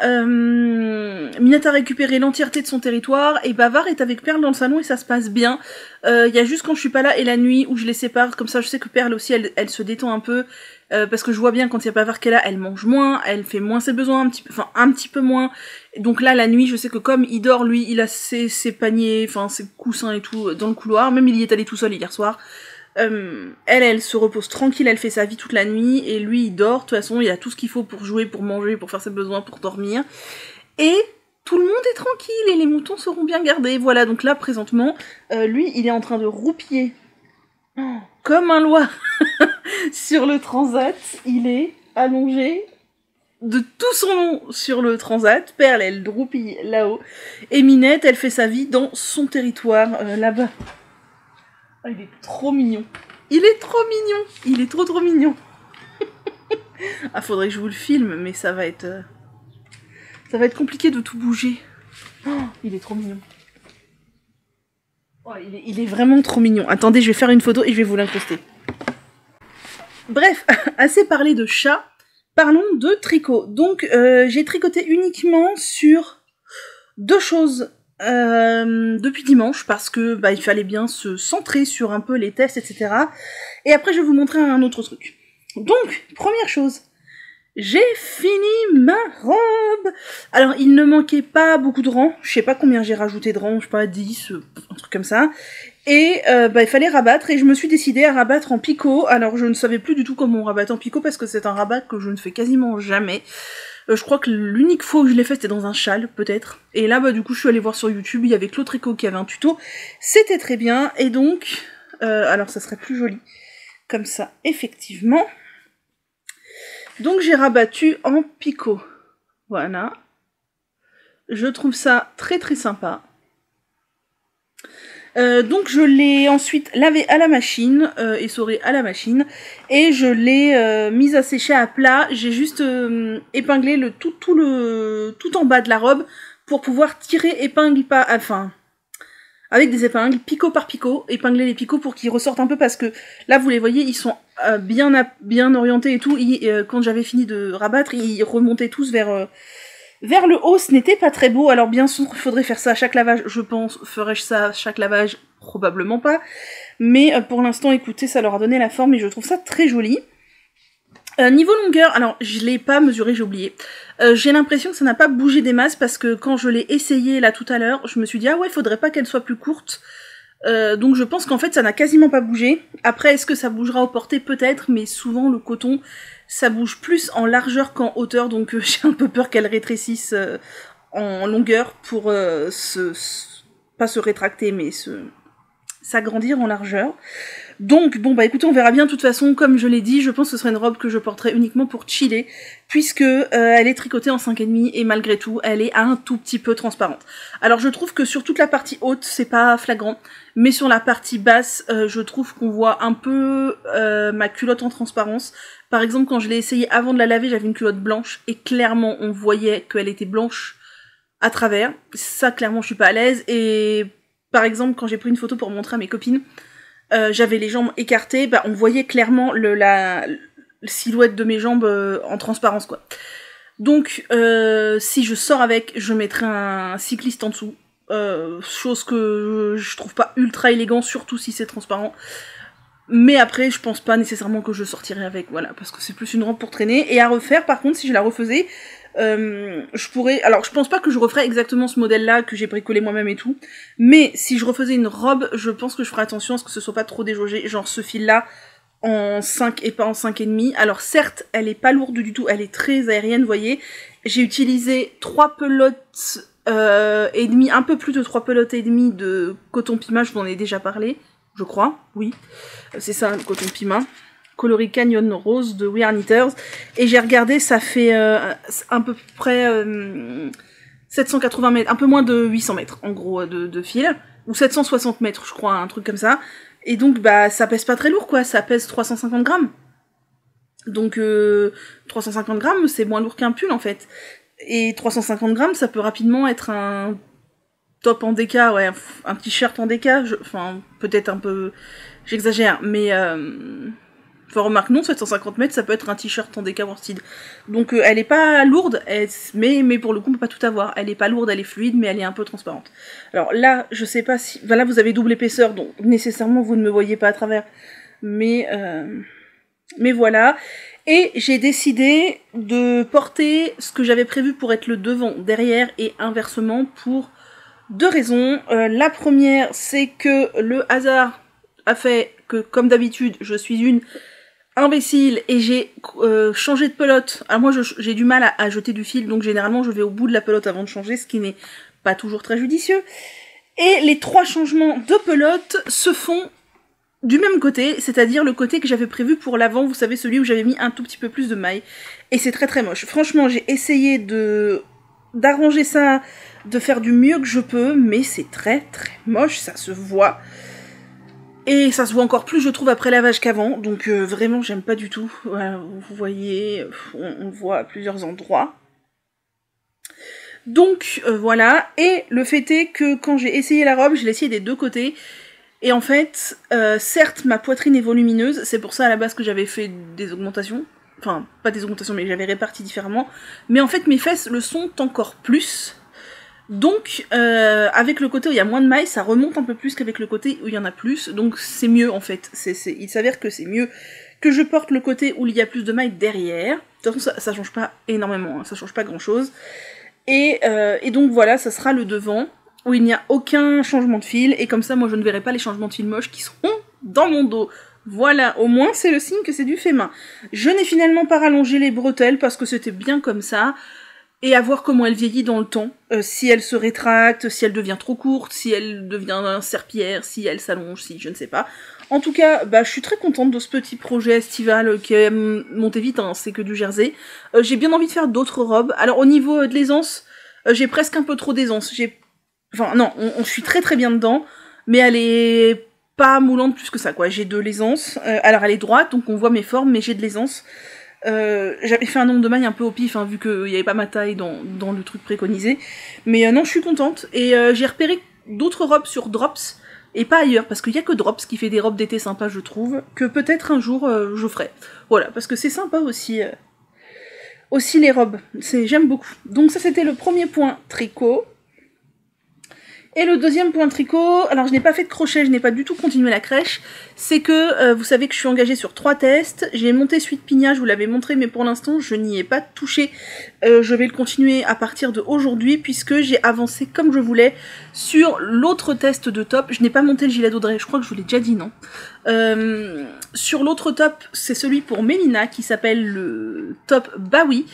Minette a récupéré l'entièreté de son territoire, et Bavard est avec Perle dans le salon et ça se passe bien. Il y a juste quand je suis pas là et la nuit où je les sépare, comme ça je sais que Perle aussi elle se détend un peu. Parce que je vois bien quand il y a Bavard qui est là, elle mange moins, elle fait moins ses besoins, un petit peu moins. Et donc là, la nuit, je sais que comme il dort, lui, il a ses paniers, enfin ses coussins et tout dans le couloir. Même il y est allé tout seul hier soir. Elle se repose tranquille, elle fait sa vie toute la nuit, et lui, il dort. De toute façon, il a tout ce qu'il faut pour jouer, pour manger, pour faire ses besoins, pour dormir. Et tout le monde est tranquille, et les moutons seront bien gardés. Voilà, donc là, présentement, lui, il est en train de roupiller comme un loir sur le transat. Il est allongé de tout son long sur le transat. Perle, elle roupille là-haut. Et Minette, elle fait sa vie dans son territoire, là-bas. Oh, il est trop mignon. Il est trop mignon. Il est trop mignon. Ah, faudrait que je vous le filme, mais ça va être compliqué de tout bouger. Oh, il est trop mignon. Oh, il est vraiment trop mignon. Attendez, je vais faire une photo et je vais vous l'incruster. Bref, assez parlé de chat. Parlons de tricot. Donc, j'ai tricoté uniquement sur 2 choses depuis dimanche, parce que il fallait bien se centrer sur un peu les tests, etc. Et après, je vais vous montrer un autre truc. Donc, première chose, j'ai fini ma robe. Alors, il ne manquait pas beaucoup de rangs. Je sais pas combien j'ai rajouté de rangs, je sais pas, 10, un truc comme ça. Et il fallait rabattre, et je me suis décidée à rabattre en picot. Alors, je ne savais plus du tout comment on rabattait en picot, parce que c'est un rabat que je ne fais quasiment jamais. Je crois que l'unique fois où je l'ai fait, c'était dans un châle, peut-être. Et là, du coup, je suis allée voir sur YouTube, il y avait Claude Tricot qui avait un tuto. C'était très bien, et donc... alors, ça serait plus joli. Comme ça, effectivement... Donc j'ai rabattu en picot. Voilà. Je trouve ça très sympa. Donc je l'ai ensuite lavé à la machine, essoré à la machine, et je l'ai mise à sécher à plat. J'ai juste épinglé tout en bas de la robe pour pouvoir tirer avec des épingles, picot par picot, épingler les picots pour qu'ils ressortent un peu, parce que là, vous les voyez, ils sont bien orientés et tout. Quand j'avais fini de rabattre, ils remontaient tous vers le haut. Ce n'était pas très beau. Alors bien sûr, il faudrait faire ça à chaque lavage, je pense. Ferais-je ça à chaque lavage? Probablement pas. Mais pour l'instant, écoutez, ça leur a donné la forme et je trouve ça très joli. Niveau longueur, alors je l'ai pas mesuré, j'ai oublié. J'ai l'impression que ça n'a pas bougé des masses, parce que quand je l'ai essayé là tout à l'heure, je me suis dit ah ouais, faudrait pas qu'elle soit plus courte. Donc je pense qu'en fait ça n'a quasiment pas bougé. Après, est-ce que ça bougera au porté? Peut-être, mais souvent le coton ça bouge plus en largeur qu'en hauteur, donc j'ai un peu peur qu'elle rétrécisse en longueur pour pas se rétracter, mais s'agrandir en largeur. Donc, bon, écoutez, on verra bien. De toute façon, comme je l'ai dit, je pense que ce serait une robe que je porterai uniquement pour chiller, puisque elle est tricotée en 5,5, et malgré tout, elle est un tout petit peu transparente. Alors, je trouve que sur toute la partie haute, c'est pas flagrant, mais sur la partie basse, je trouve qu'on voit un peu ma culotte en transparence. Par exemple, quand je l'ai essayé avant de la laver, j'avais une culotte blanche, et clairement, on voyait qu'elle était blanche à travers. Ça, clairement, je suis pas à l'aise. Et par exemple, quand j'ai pris une photo pour montrer à mes copines, j'avais les jambes écartées, on voyait clairement la silhouette de mes jambes en transparence, quoi. Donc, si je sors avec, je mettrai un cycliste en dessous. Chose que je trouve pas ultra élégant, surtout si c'est transparent. Mais après, je pense pas nécessairement que je sortirai avec, voilà, parce que c'est plus une robe pour traîner. Et à refaire, par contre, si je la refaisais, je pourrais... Alors, je pense pas que je referais exactement ce modèle-là, que j'ai bricolé moi-même et tout, mais si je refaisais une robe, je pense que je ferais attention à ce que ce soit pas trop déjaugé, genre ce fil-là en 5 et pas en 5,5. Alors certes, elle est pas lourde du tout, elle est très aérienne, vous voyez. J'ai utilisé 3 pelotes et demi, un peu plus de 3 pelotes et demi de coton pima, je vous en ai déjà parlé, je crois, oui. C'est ça, le coton pima. Coloris Canyon Rose de We Are Knitters, et j'ai regardé, ça fait à peu près 780 mètres, un peu moins de 800 mètres en gros de fil, ou 760 mètres je crois, un truc comme ça, et donc ça pèse pas très lourd, quoi, ça pèse 350 grammes, donc 350 grammes c'est moins lourd qu'un pull en fait, et 350 grammes ça peut rapidement être un top en déca, ouais, un t-shirt en déca, enfin peut-être un peu, j'exagère, mais enfin, remarque, non, 750 mètres, ça peut être un t-shirt en déca worsted. Donc, elle est pas lourde, mais pour le coup, on peut pas tout avoir. Elle est pas lourde, elle est fluide, mais elle est un peu transparente. Alors là, je sais pas si... Là, vous avez double épaisseur, donc nécessairement, vous ne me voyez pas à travers. Mais voilà. Et j'ai décidé de porter ce que j'avais prévu pour être le devant derrière, et inversement, pour 2 raisons. La première, c'est que le hasard a fait que, comme d'habitude, je suis une imbécile et j'ai changé de pelote. Alors moi, j'ai du mal à jeter du fil, donc généralement, je vais au bout de la pelote avant de changer, ce qui n'est pas toujours très judicieux. Et les 3 changements de pelote se font du même côté, c'est-à-dire le côté que j'avais prévu pour l'avant, vous savez, celui où j'avais mis un tout petit peu plus de mailles. Et c'est très très moche. Franchement, j'ai essayé d'arranger ça, de faire du mieux que je peux, mais c'est très très moche, ça se voit. Et ça se voit encore plus, je trouve, après lavage qu'avant, donc vraiment, j'aime pas du tout. Voilà, vous voyez, on le voit à plusieurs endroits. Donc voilà, et le fait est que quand j'ai essayé la robe, je l'ai essayé des 2 côtés. Et en fait, certes, ma poitrine est volumineuse, c'est pour ça à la base que j'avais fait des augmentations. Enfin, pas des augmentations, mais j'avais réparti différemment. Mais en fait, mes fesses le sont encore plus. Donc, avec le côté où il y a moins de mailles, ça remonte un peu plus qu'avec le côté où il y en a plus. Donc, c'est mieux, en fait. Il s'avère que c'est mieux que je porte le côté où il y a plus de mailles derrière. De toute façon, ça change pas énormément, hein, ça change pas grand-chose. Et donc, voilà, ça sera le devant, où il n'y a aucun changement de fil, et comme ça, moi, je ne verrai pas les changements de fil moches qui seront dans mon dos. Voilà, au moins, c'est le signe que c'est du fait main. Je n'ai finalement pas rallongé les bretelles, parce que c'était bien comme ça, et à voir comment elle vieillit dans le temps. Si elle se rétracte, si elle devient trop courte, si elle devient un serpillière, si elle s'allonge, si je ne sais pas. En tout cas, je suis très contente de ce petit projet estival qui est monté vite, hein, c'est que du jersey. J'ai bien envie de faire d'autres robes. Alors, au niveau de l'aisance, j'ai presque un peu trop d'aisance. Enfin, non, on suis très très bien dedans, mais elle est pas moulante plus que ça, quoi. J'ai de l'aisance. Alors, elle est droite, donc on voit mes formes, mais j'ai de l'aisance. J'avais fait un nombre de mailles un peu au pif, hein, vu qu'il n'y avait pas ma taille dans le truc préconisé. Mais non, je suis contente. Et j'ai repéré d'autres robes sur Drops, et pas ailleurs, parce qu'il n'y a que Drops qui fait des robes d'été sympas, je trouve, que peut-être un jour je ferai. Voilà, parce que c'est sympa aussi, aussi les robes. J'aime beaucoup. Donc ça, c'était le premier point tricot. Et le deuxième point tricot, alors je n'ai pas fait de crochet, je n'ai pas du tout continué la crèche, c'est que vous savez que je suis engagée sur 3 tests, j'ai monté Suite Pigna, je vous l'avais montré, mais pour l'instant je n'y ai pas touché. Je vais le continuer à partir de aujourd'hui, puisque j'ai avancé comme je voulais sur l'autre test de top. Je n'ai pas monté le gilet d'Audrey, je crois que je vous l'ai déjà dit, non. Sur l'autre top, c'est celui pour Mélina, qui s'appelle le top Bawi.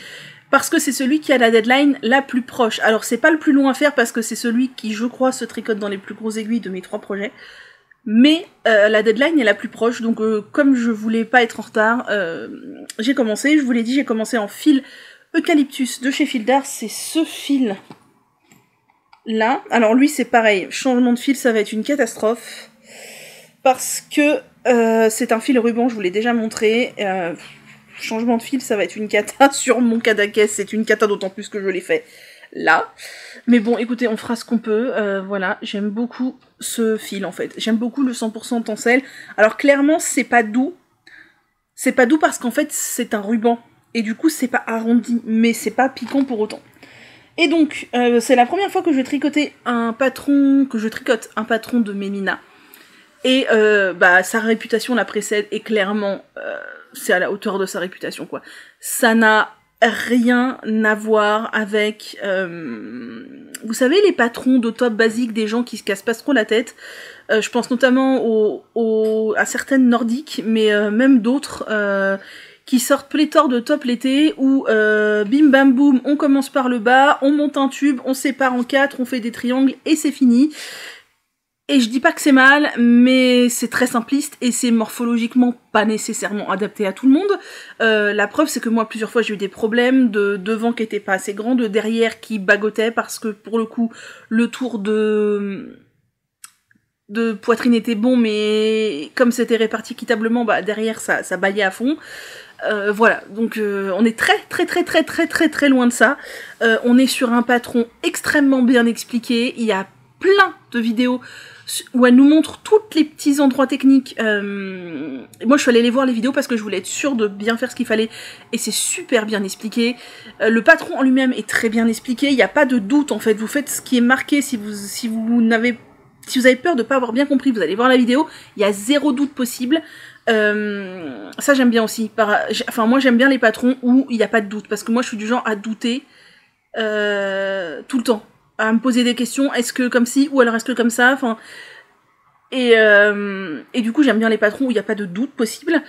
Parce que c'est celui qui a la deadline la plus proche. Alors c'est pas le plus long à faire parce que c'est celui qui, je crois, se tricote dans les plus grosses aiguilles de mes 3 projets. Mais la deadline est la plus proche, donc comme je voulais pas être en retard, j'ai commencé, je vous l'ai dit, j'ai commencé en fil Eucalyptus de chez Fil d'Art, c'est ce fil là. Alors lui c'est pareil, changement de fil ça va être une catastrophe, parce que c'est un fil ruban, je vous l'ai déjà montré, changement de fil, ça va être une cata. Sur mon Cadaquès, c'est une cata, d'autant plus que je l'ai fait là. Mais bon, écoutez, on fera ce qu'on peut. Voilà, j'aime beaucoup ce fil, en fait. J'aime beaucoup le 100% tencel. Alors, clairement, c'est pas doux. C'est pas doux parce qu'en fait, c'est un ruban. Et du coup, c'est pas arrondi, mais c'est pas piquant pour autant. Et donc, c'est la première fois que je vais tricoter un patron, de Mélina. Et sa réputation la précède, et clairement... c'est à la hauteur de sa réputation, quoi. Ça n'a rien à voir avec... vous savez, les patrons de top basiques des gens qui se cassent pas trop la tête. Je pense notamment à certaines nordiques, mais même d'autres qui sortent pléthore de top l'été, où bim bam boum, on commence par le bas, on monte un tube, on sépare en 4, on fait des triangles, et c'est fini. Et je dis pas que c'est mal, mais c'est très simpliste et c'est morphologiquement pas nécessairement adapté à tout le monde. La preuve, c'est que moi, plusieurs fois, j'ai eu des problèmes de devant qui étaient pas assez grands, de derrière qui bagotait, parce que pour le coup, le tour de poitrine était bon, mais comme c'était réparti équitablement, derrière, ça baillait à fond. Voilà, donc on est très loin de ça. On est sur un patron extrêmement bien expliqué. Il y a plein de vidéos où elle nous montre tous les petits endroits techniques. Moi, je suis allée les voir les vidéos parce que je voulais être sûre de bien faire ce qu'il fallait, et c'est super bien expliqué. Le patron en lui-même est très bien expliqué, il n'y a pas de doute en fait. Vous faites ce qui est marqué. Si vous avez peur de ne pas avoir bien compris, vous allez voir la vidéo, il y a 0 doute possible. Ça j'aime bien aussi. Moi j'aime bien les patrons où il n'y a pas de doute, parce que moi je suis du genre à douter tout le temps, à me poser des questions, est-ce que comme ci, ou alors est-ce que comme ça, enfin... Et du coup, j'aime bien les patrons où il n'y a pas de doute possible.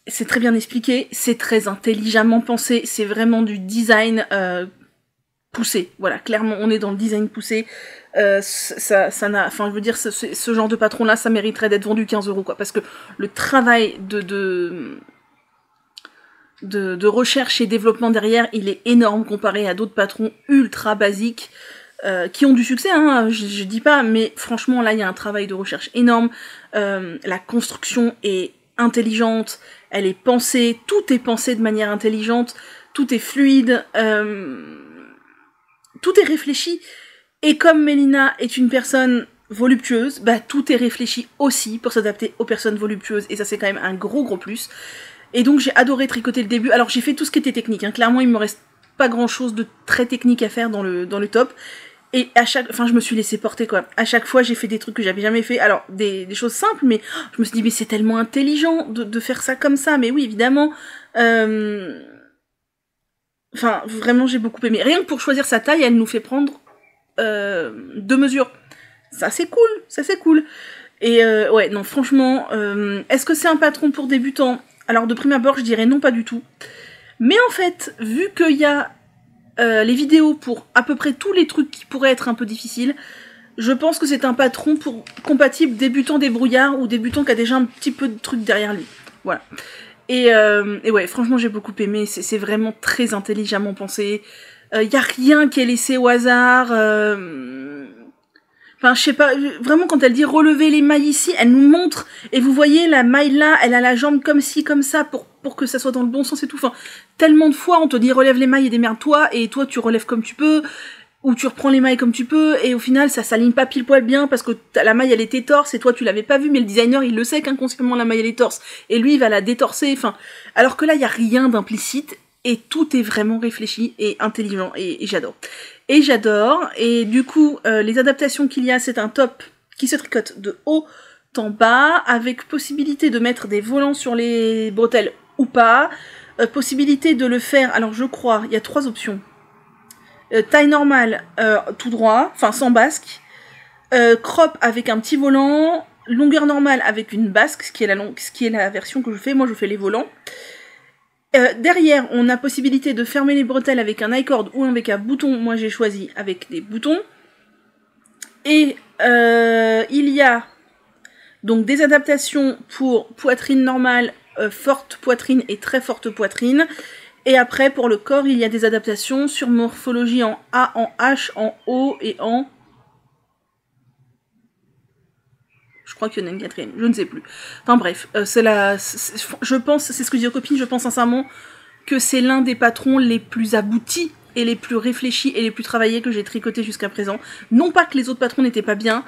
C'est très bien expliqué, c'est très intelligemment pensé, c'est vraiment du design poussé. Voilà, clairement, on est dans le design poussé. Ça n'a, enfin, je veux dire, ce genre de patron-là, ça mériterait d'être vendu 15 €, quoi, parce que le travail de recherche et développement derrière, il est énorme comparé à d'autres patrons ultra basiques. Qui ont du succès, hein, je dis pas, mais franchement là il y a un travail de recherche énorme, la construction est intelligente, elle est pensée, tout est pensé de manière intelligente, tout est fluide, tout est réfléchi, et comme Mélina est une personne voluptueuse, bah tout est réfléchi aussi pour s'adapter aux personnes voluptueuses, et ça c'est quand même un gros plus, et donc j'ai adoré tricoter le début. Alors j'ai fait tout ce qui était technique, hein. Clairement il me reste pas grand chose de très technique à faire dans le top. Et je me suis laissée porter, quoi. À chaque fois, j'ai fait des trucs que j'avais jamais fait. Alors, des choses simples, mais je me suis dit, mais c'est tellement intelligent de faire ça comme ça. Mais oui, évidemment. Vraiment, j'ai beaucoup aimé. Rien que pour choisir sa taille, elle nous fait prendre 2 mesures. Ça, c'est cool. Et ouais, non, franchement, est-ce que c'est un patron pour débutants? Alors, de prime abord, je dirais non, pas du tout. Mais en fait, vu qu'il y a les vidéos pour à peu près tous les trucs qui pourraient être un peu difficiles, je pense que c'est un patron pour compatible débutant débrouillard ou débutant qui a déjà un petit peu de trucs derrière lui. Voilà. Et ouais, franchement, j'ai beaucoup aimé. C'est vraiment très intelligemment pensé. Y a rien qui est laissé au hasard. Enfin, je sais pas, vraiment, quand elle dit relever les mailles ici, elle nous montre, et vous voyez, la maille là, elle a la jambe comme ci, comme ça, pour que ça soit dans le bon sens et tout. Enfin, tellement de fois, on te dit relève les mailles et démerde-toi, et toi, tu relèves comme tu peux, ou tu reprends les mailles comme tu peux, et au final, ça s'aligne pas pile poil bien, parce que la maille, elle était torse, et toi, tu l'avais pas vu, mais le designer, il le sait qu'inconsciemment, la maille, elle est torse, et lui, il va la détorser, enfin, alors que là, il y a rien d'implicite, et tout est vraiment réfléchi et intelligent, et j'adore. Et j'adore, et du coup, les adaptations qu'il y a, c'est un top qui se tricote de haut en bas, avec possibilité de mettre des volants sur les bretelles ou pas, possibilité de le faire, alors je crois, il y a 3 options. Taille normale, tout droit, enfin sans basque, crop avec un petit volant, longueur normale avec une basque, ce qui est la version que je fais, moi je fais les volants. Derrière, on a possibilité de fermer les bretelles avec un i-cord ou avec un bouton. Moi, j'ai choisi avec des boutons. Et il y a donc des adaptations pour poitrine normale, forte poitrine et très forte poitrine. Et après, pour le corps, il y a des adaptations sur morphologie en A, en H, en O et en... Je crois qu'il y en a une 4e, je ne sais plus. Enfin bref, je pense, c'est ce que je dis aux copines, je pense sincèrement que c'est l'un des patrons les plus aboutis et les plus réfléchis et les plus travaillés que j'ai tricoté jusqu'à présent. Non pas que les autres patrons n'étaient pas bien,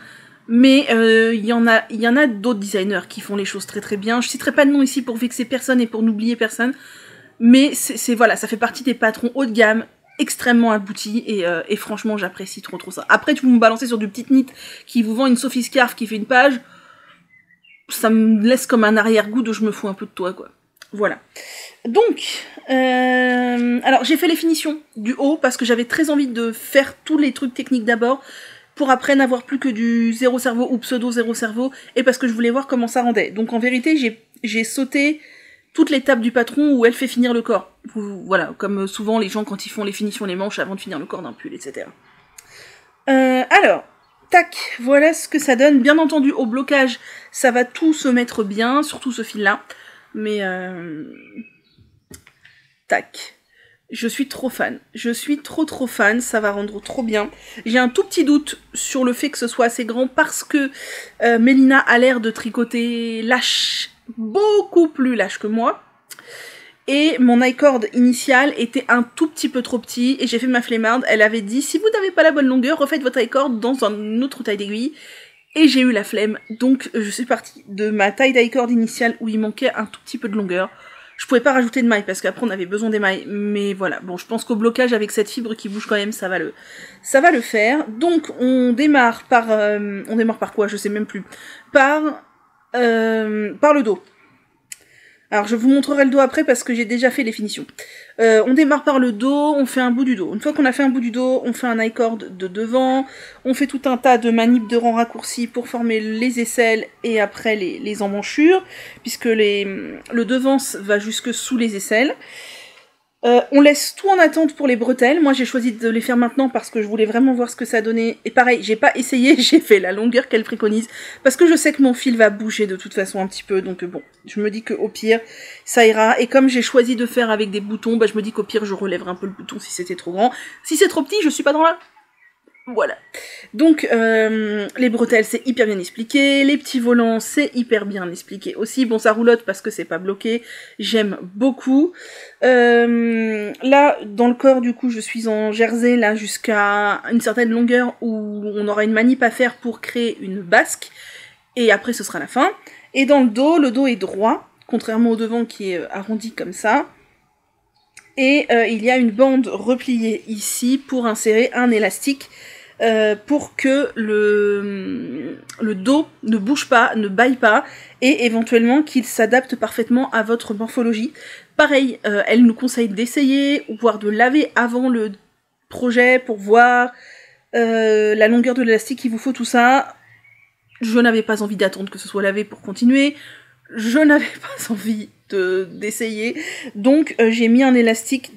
mais il y en a d'autres designers qui font les choses très très bien. Je citerai pas de nom ici pour vexer personne et pour n'oublier personne, mais voilà, ça fait partie des patrons haut de gamme, extrêmement aboutis, et franchement j'apprécie trop ça. Après tu vous me balancer sur du petit knit qui vous vend une Sophie Scarf qui fait une page, ça me laisse comme un arrière-goût de je me fous un peu de toi, quoi. Voilà. Donc, alors j'ai fait les finitions du haut parce que j'avais très envie de faire tous les trucs techniques d'abord pour après n'avoir plus que du zéro cerveau ou pseudo zéro cerveau, et parce que je voulais voir comment ça rendait. Donc en vérité, j'ai sauté toute l'étape du patron où elle fait finir le corps. Voilà, comme souvent les gens quand ils font les finitions les manches avant de finir le corps d'un pull, etc. Alors, tac, voilà ce que ça donne. Bien entendu, au blocage, ça va tout se mettre bien, surtout ce fil-là. Mais, tac. Je suis trop fan. Je suis trop fan, ça va rendre trop bien. J'ai un tout petit doute sur le fait que ce soit assez grand parce que Mélina a l'air de tricoter lâche, beaucoup plus lâche que moi. Et mon i-cord initial était un tout petit peu trop petit, et j'ai fait ma flemmarde. Elle avait dit, si vous n'avez pas la bonne longueur, refaites votre i-cord dans une autre taille d'aiguille. Et j'ai eu la flemme, donc je suis partie de ma taille d'i-cord initiale où il manquait un tout petit peu de longueur. Je pouvais pas rajouter de mailles parce qu'après on avait besoin des mailles, mais voilà. Bon, je pense qu'au blocage avec cette fibre qui bouge quand même, ça va le faire. Donc on démarre par quoi, je sais même plus. Par le dos. Alors je vous montrerai le dos après parce que j'ai déjà fait les finitions. On démarre par le dos, on fait un bout du dos. Une fois qu'on a fait un bout du dos, on fait un I-cord de devant, on fait tout un tas de manips de rang raccourcis pour former les aisselles et après les emmanchures, puisque le devant va jusque sous les aisselles. On laisse tout en attente pour les bretelles. Moi j'ai choisi de les faire maintenant parce que je voulais vraiment voir ce que ça donnait. Et pareil, j'ai pas essayé, j'ai fait la longueur qu'elle préconise. Parce que je sais que mon fil va bouger de toute façon un petit peu. Donc bon, je me dis qu'au pire, ça ira. Et comme j'ai choisi de faire avec des boutons, bah je me dis qu'au pire je relèverai un peu le bouton si c'était trop grand. Si c'est trop petit, je suis pas dans la... Voilà. Donc, les bretelles, c'est hyper bien expliqué. Les petits volants, c'est hyper bien expliqué aussi. Bon, ça roulotte parce que c'est pas bloqué. J'aime beaucoup. Là, dans le corps, du coup, je suis en jersey, là, jusqu'à une certaine longueur où on aura une manip à faire pour créer une basque. Et après, ce sera la fin. Et dans le dos est droit, contrairement au devant qui est arrondi comme ça. Et il y a une bande repliée ici pour insérer un élastique pour que le dos ne bouge pas, ne baille pas, et éventuellement qu'il s'adapte parfaitement à votre morphologie. Pareil, elle nous conseille d'essayer, voire de laver avant le projet pour voir la longueur de l'élastique qu'il vous faut, tout ça. Je n'avais pas envie d'attendre que ce soit lavé pour continuer. Je n'avais pas envie d'essayer. Donc j'ai mis un élastique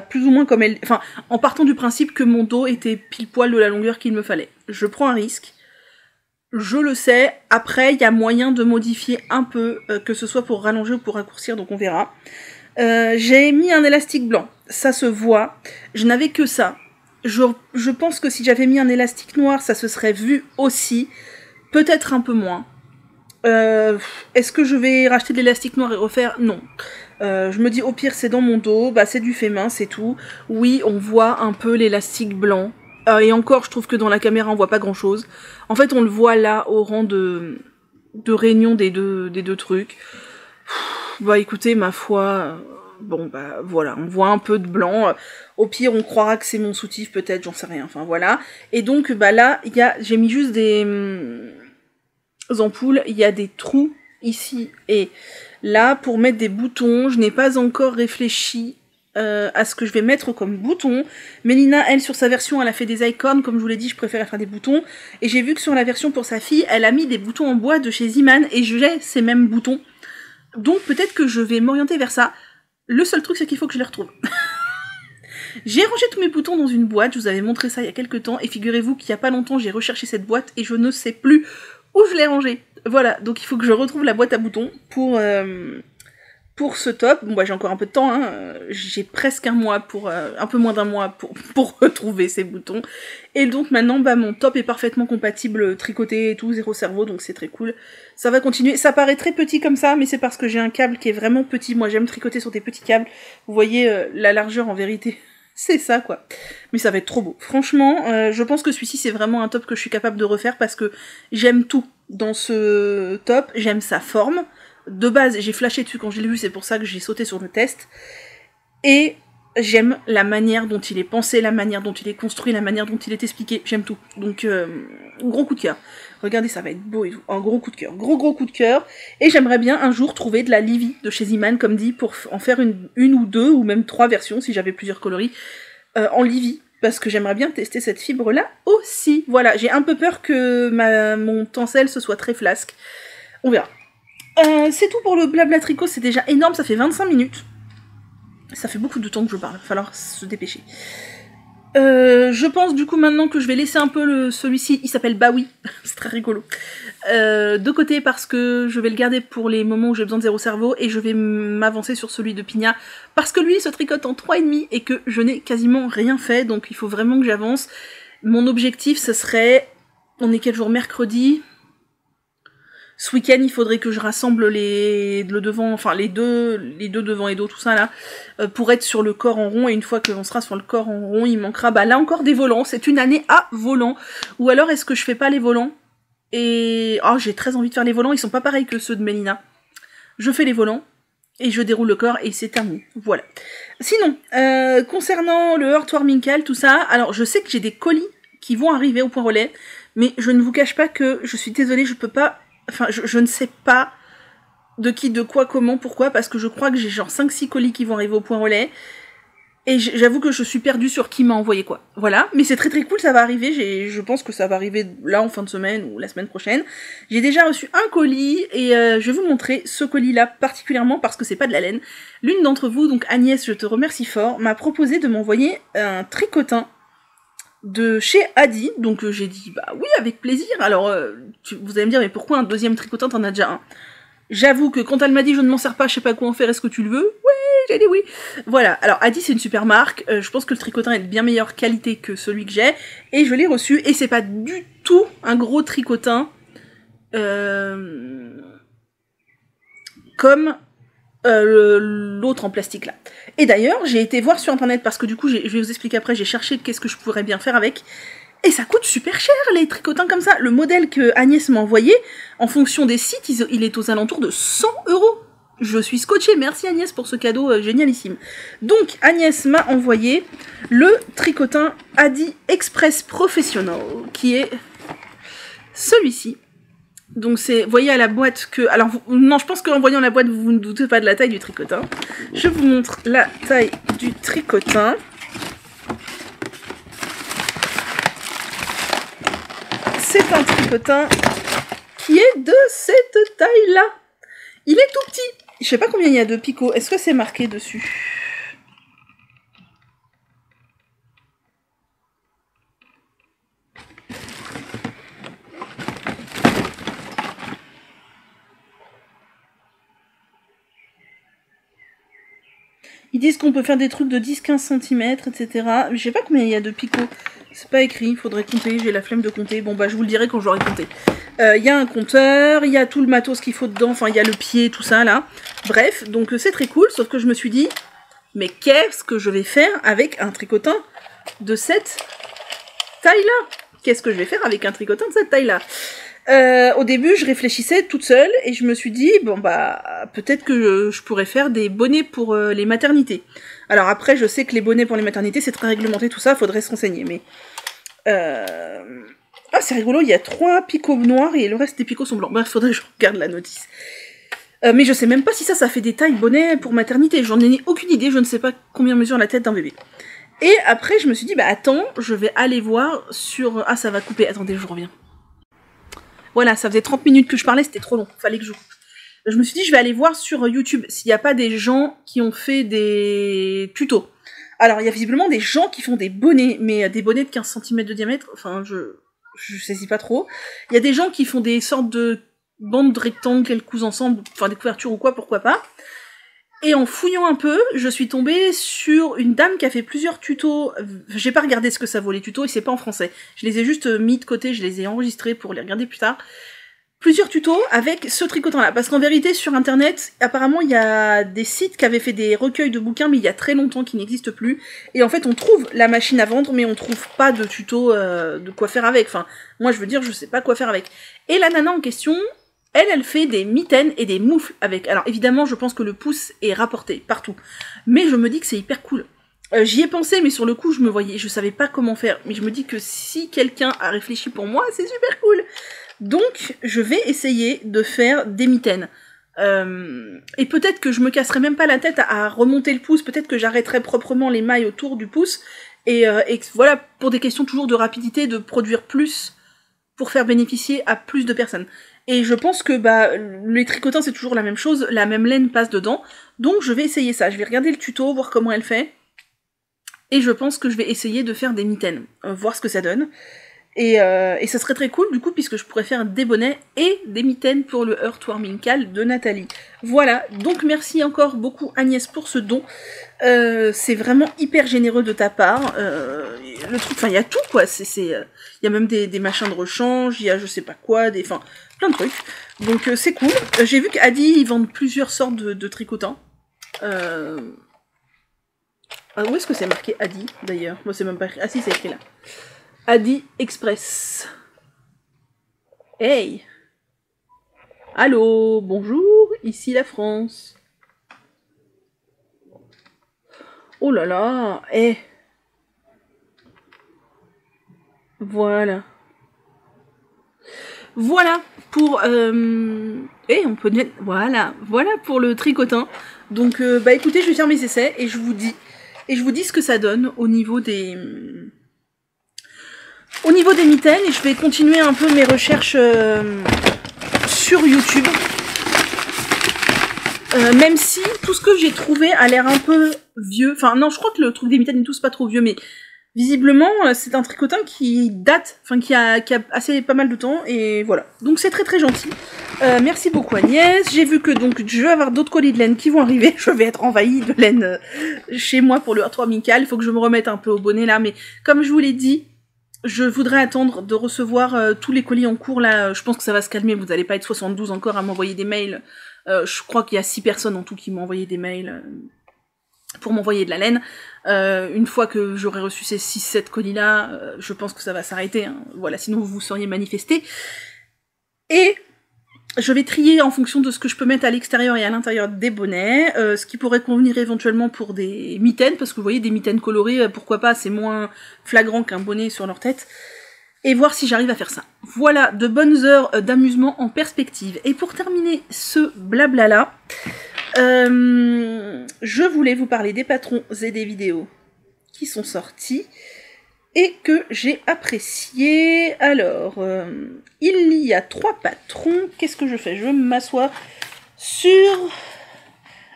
plus ou moins comme elle... Enfin, en partant du principe que mon dos était pile poil de la longueur qu'il me fallait. Je prends un risque. Je le sais. Après, il y a moyen de modifier un peu, que ce soit pour rallonger ou pour raccourcir, donc on verra. J'ai mis un élastique blanc. Ça se voit. Je n'avais que ça. Je pense que si j'avais mis un élastique noir, ça se serait vu aussi. Peut-être un peu moins. Est-ce que je vais racheter de l'élastique noir et refaire? Non. Je me dis au pire c'est dans mon dos, bah c'est du fait main, c'est tout. Oui, on voit un peu l'élastique blanc. Et encore, je trouve que dans la caméra on voit pas grand chose. En fait on le voit là au rang de réunion des deux trucs. Bah écoutez, ma foi, bon bah voilà, on voit un peu de blanc. Au pire on croira que c'est mon soutif peut-être, j'en sais rien, enfin voilà. Et donc bah là, j'ai mis juste des ampoules, il y a des trous ici et là pour mettre des boutons. Je n'ai pas encore réfléchi à ce que je vais mettre comme bouton. Mélina, elle, sur sa version, elle a fait des icônes, comme je vous l'ai dit, je préfère faire des boutons. Et j'ai vu que sur la version pour sa fille, elle a mis des boutons en bois de chez Ziman, et j'ai ces mêmes boutons. Donc peut-être que je vais m'orienter vers ça. Le seul truc, c'est qu'il faut que je les retrouve. J'ai rangé tous mes boutons dans une boîte, je vous avais montré ça il y a quelques temps, et figurez-vous qu'il y a pas longtemps, j'ai recherché cette boîte, et je ne sais plus où je l'ai rangée. Voilà, donc il faut que je retrouve la boîte à boutons pour ce top. Bon bah j'ai encore un peu de temps, hein. J'ai presque un mois un peu moins d'un mois pour retrouver ces boutons. Et donc maintenant bah mon top est parfaitement compatible tricoté et tout, zéro cerveau, donc c'est très cool. Ça va continuer, ça paraît très petit comme ça, mais c'est parce que j'ai un câble qui est vraiment petit. Moi j'aime tricoter sur des petits câbles, vous voyez la largeur en vérité. C'est ça quoi. Mais ça va être trop beau. Franchement, je pense que celui-ci c'est vraiment un top que je suis capable de refaire parce que j'aime tout dans ce top. J'aime sa forme. De base, j'ai flashé dessus quand je l'ai vu, c'est pour ça que j'ai sauté sur le test. Et j'aime la manière dont il est pensé, la manière dont il est construit, la manière dont il est expliqué. J'aime tout. Donc, gros coup de cœur. Regardez, ça va être beau et tout. Un gros coup de cœur. Gros coup de cœur. Et j'aimerais bien un jour trouver de la Livy de chez Ziman, comme dit, pour en faire une ou deux, ou même 3 versions, si j'avais plusieurs coloris, en Livy. Parce que j'aimerais bien tester cette fibre-là aussi. Voilà, j'ai un peu peur que mon tencel se soit très flasque. On verra. C'est tout pour le blabla tricot, c'est déjà énorme, ça fait 25 minutes. Ça fait beaucoup de temps que je parle, il va falloir se dépêcher. Je pense du coup maintenant que je vais laisser un peu celui-ci, il s'appelle Baoui, c'est très rigolo, de côté parce que je vais le garder pour les moments où j'ai besoin de zéro cerveau et je vais m'avancer sur celui de Pina parce que lui il se tricote en 3,5 et que je n'ai quasiment rien fait, donc il faut vraiment que j'avance. Mon objectif ce serait, on est quel jour? Mercredi. Ce week-end, il faudrait que je rassemble le devant, enfin les deux devant et dos, tout ça là, pour être sur le corps en rond. Et une fois qu'on sera sur le corps en rond, il manquera là encore des volants. C'est une année à volants. Ou alors est-ce que je fais pas les volants? Et j'ai très envie de faire les volants. Ils sont pas pareils que ceux de Mélina. Je fais les volants et je déroule le corps et c'est terminé. Voilà. Sinon, concernant le heurtoir Minkle, tout ça, alors je sais que j'ai des colis qui vont arriver au point relais, mais je ne vous cache pas que je suis désolée, je peux pas. Enfin, je ne sais pas de qui, de quoi, comment, pourquoi, parce que je crois que j'ai genre 5-6 colis qui vont arriver au point relais. Et j'avoue que je suis perdue sur qui m'a envoyé quoi. Voilà, mais c'est très très cool, ça va arriver, je pense que ça va arriver là en fin de semaine ou la semaine prochaine. J'ai déjà reçu un colis et je vais vous montrer ce colis-là particulièrement parce que c'est pas de la laine. L'une d'entre vous, donc Agnès, je te remercie fort, m'a proposé de m'envoyer un tricotin de chez Adi, donc j'ai dit bah oui avec plaisir. Alors vous allez me dire mais pourquoi un deuxième tricotin, t'en as déjà un? J'avoue que quand elle m'a dit je ne m'en sers pas, je sais pas quoi en faire, est-ce que tu le veux? Oui, j'ai dit oui. Voilà, alors Adi c'est une super marque, je pense que le tricotin est de bien meilleure qualité que celui que j'ai, et je l'ai reçu, et c'est pas du tout un gros tricotin comme l'autre en plastique là. Et d'ailleurs, j'ai été voir sur internet, parce que du coup, je vais vous expliquer après, j'ai cherché qu'est-ce que je pourrais bien faire avec, et ça coûte super cher, les tricotins comme ça. Le modèle que Agnès m'a envoyé, en fonction des sites, il est aux alentours de 100 €. Je suis scotchée. Merci Agnès pour ce cadeau génialissime. Donc, Agnès m'a envoyé le tricotin Adi Express Professional, qui est celui-ci. Donc c'est, voyez à la boîte que... Alors, non, je pense qu'en voyant la boîte, vous ne doutez pas de la taille du tricotin. Je vous montre la taille du tricotin. C'est un tricotin qui est de cette taille-là. Il est tout petit. Je sais pas combien il y a de picots. Est-ce que c'est marqué dessus? Ils disent qu'on peut faire des trucs de 10-15 cm, etc. Je sais pas combien il y a de picots. C'est pas écrit, il faudrait compter, j'ai la flemme de compter. Bon bah je vous le dirai quand j'aurai compté. Il y a un compteur, il y a tout le matos qu'il faut dedans, enfin il y a le pied, tout ça là. Bref, donc c'est très cool, sauf que je me suis dit, mais qu'est-ce que je vais faire avec un tricotin de cette taille-là? Qu'est-ce que je vais faire avec un tricotin de cette taille-là? Au début, je réfléchissais toute seule et je me suis dit, bon bah, peut-être que je pourrais faire des bonnets pour les maternités. Alors après, je sais que les bonnets pour les maternités, c'est très réglementé, tout ça, faudrait se renseigner, mais... Ah, c'est rigolo, il y a 3 picots noirs et le reste des picots sont blancs. Bref, faudrait que je regarde la notice. Mais je sais même pas si ça fait des tailles bonnets pour maternité. J'en ai aucune idée, je ne sais pas combien mesure la tête d'un bébé. Et après, je me suis dit, bah attends, je vais aller voir sur... Ah, ça va couper, attendez, je reviens. Voilà, ça faisait 30 minutes que je parlais, c'était trop long, fallait que je coupe. Je me suis dit, je vais aller voir sur YouTube s'il n'y a pas des gens qui ont fait des tutos. Alors, il y a visiblement des gens qui font des bonnets, mais des bonnets de 15 cm de diamètre, enfin, je saisis pas trop. Il y a des gens qui font des sortes de bandes rectangles qu'elles cousent ensemble, enfin des couvertures ou quoi, pourquoi pas. Et en fouillant un peu, je suis tombée sur une dame qui a fait plusieurs tutos. J'ai pas regardé ce que ça vaut les tutos et c'est pas en français. Je les ai juste mis de côté, je les ai enregistrés pour les regarder plus tard. Plusieurs tutos avec ce tricotin-là. Parce qu'en vérité, sur internet, apparemment, il y a des sites qui avaient fait des recueils de bouquins, mais il y a très longtemps qui n'existent plus. Et en fait, on trouve la machine à vendre, mais on trouve pas de tuto de quoi faire avec. Enfin, moi, je veux dire, je sais pas quoi faire avec. Et la nana en question... Elle fait des mitaines et des moufles avec. Alors évidemment, je pense que le pouce est rapporté partout. Mais je me dis que c'est hyper cool. J'y ai pensé, mais sur le coup, je savais pas comment faire. Mais je me dis que si quelqu'un a réfléchi pour moi, c'est super cool. Donc, je vais essayer de faire des mitaines. Et peut-être que je me casserai même pas la tête à remonter le pouce. Peut-être que j'arrêterai proprement les mailles autour du pouce. Et voilà, pour des questions toujours de rapidité, de produire plus pour faire bénéficier à plus de personnes. Et je pense que bah les tricotins c'est toujours la même chose, la même laine passe dedans, donc je vais essayer ça, je vais regarder le tuto, voir comment elle fait, et je pense que je vais essayer de faire des mitaines, voir ce que ça donne, et ça serait très cool du coup puisque je pourrais faire des bonnets et des mitaines pour le Heartwarming Cal de Nathalie. Voilà, donc merci encore beaucoup Agnès pour ce don, c'est vraiment hyper généreux de ta part, le truc, enfin il y a tout quoi, il y a même des machins de rechange, il y a je sais pas quoi, enfin plein de trucs, donc c'est cool. J'ai vu qu'Adi ils vendent plusieurs sortes de tricotins. Ah, où est-ce que c'est marqué Adi d'ailleurs? Moi c'est même pas écrit, ah si c'est écrit là. Adi Express. Hey! Allô, bonjour, ici la France. Oh là là, Voilà. Voilà pour... on peut... Voilà pour le tricotin. Donc, écoutez, je vais faire mes essais et je vous dis ce que ça donne au niveau des... mitaines, et je vais continuer un peu mes recherches sur YouTube. Même si tout ce que j'ai trouvé a l'air un peu vieux. Enfin, non, je crois que le truc des mitaines et tout, c'est pas trop vieux, mais visiblement, c'est un tricotin qui date, enfin, qui a assez pas mal de temps, et voilà. Donc, c'est très très gentil. Merci beaucoup, Agnès. J'ai vu que, donc, je vais avoir d'autres colis de laine qui vont arriver. Je vais être envahie de laine chez moi pour le R3 amical. Il faut que je me remette un peu au bonnet, là, mais comme je vous l'ai dit, je voudrais attendre de recevoir tous les colis en cours, là. Je pense que ça va se calmer, vous n'allez pas être 72 encore à m'envoyer des mails. Je crois qu'il y a 6 personnes en tout qui m'ont envoyé des mails pour m'envoyer de la laine. Une fois que j'aurai reçu ces 6-7 colis-là, je pense que ça va s'arrêter. Hein. Voilà, sinon vous vous seriez manifesté. Et je vais trier en fonction de ce que je peux mettre à l'extérieur et à l'intérieur des bonnets, ce qui pourrait convenir éventuellement pour des mitaines, parce que vous voyez, des mitaines colorées, pourquoi pas, c'est moins flagrant qu'un bonnet sur leur tête. Et voir si j'arrive à faire ça. Voilà, de bonnes heures d'amusement en perspective. Et pour terminer ce blabla-là, je voulais vous parler des patrons et des vidéos qui sont sortis et que j'ai apprécié. Alors, il y a 3 patrons. Qu'est-ce que je fais? Je m'assois sur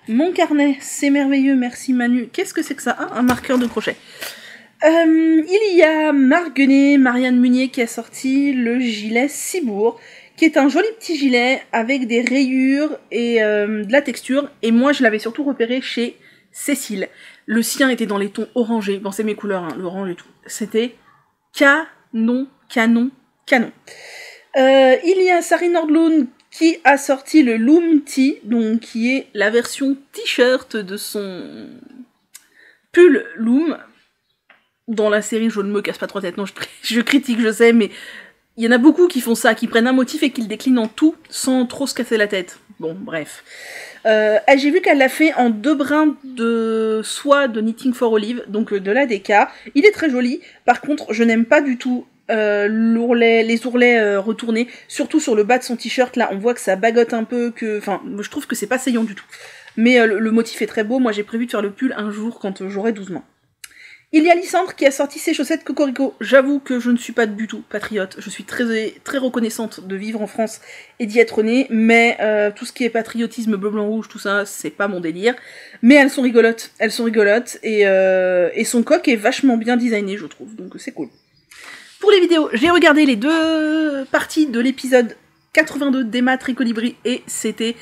mon carnet. C'est merveilleux, merci Manu. Qu'est-ce que c'est que ça? Un marqueur de crochet. Il y a Marc Guenet, Marianne Munier qui a sorti le gilet Cibourg, qui est un joli petit gilet avec des rayures et de la texture. Et moi, je l'avais surtout repéré chez Cécile. Le sien était dans les tons orangés. Bon, c'est mes couleurs, hein, l'orange et tout. C'était canon. Il y a Sari Nordlund qui a sorti le Loom Tee, donc qui est la version t-shirt de son pull Loom. Dans la série, je ne me casse pas trop la tête, non, je critique, je sais, mais il y en a beaucoup qui font ça, qui prennent un motif et qui le déclinent en tout, sans trop se casser la tête. Bon, bref. J'ai vu qu'elle l'a fait en 2 brins de soie de Knitting for Olive, donc de la DK. Il est très joli, par contre, je n'aime pas du tout les ourlets retournés, surtout sur le bas de son t-shirt, là, on voit que ça bagote un peu, enfin, je trouve que c'est pas saillant du tout. Mais le motif est très beau, moi j'ai prévu de faire le pull un jour quand j'aurai 12 mois. Il y a Lysandre qui a sorti ses chaussettes Cocorico. J'avoue que je ne suis pas du tout patriote. Je suis très, très reconnaissante de vivre en France et d'y être née, mais tout ce qui est patriotisme bleu, blanc, rouge, tout ça, c'est pas mon délire. Mais elles sont rigolotes. Et son coq est vachement bien designé, je trouve, donc c'est cool. Pour les vidéos, j'ai regardé les 2 parties de l'épisode 82 d'Emma Tricolibri et c'était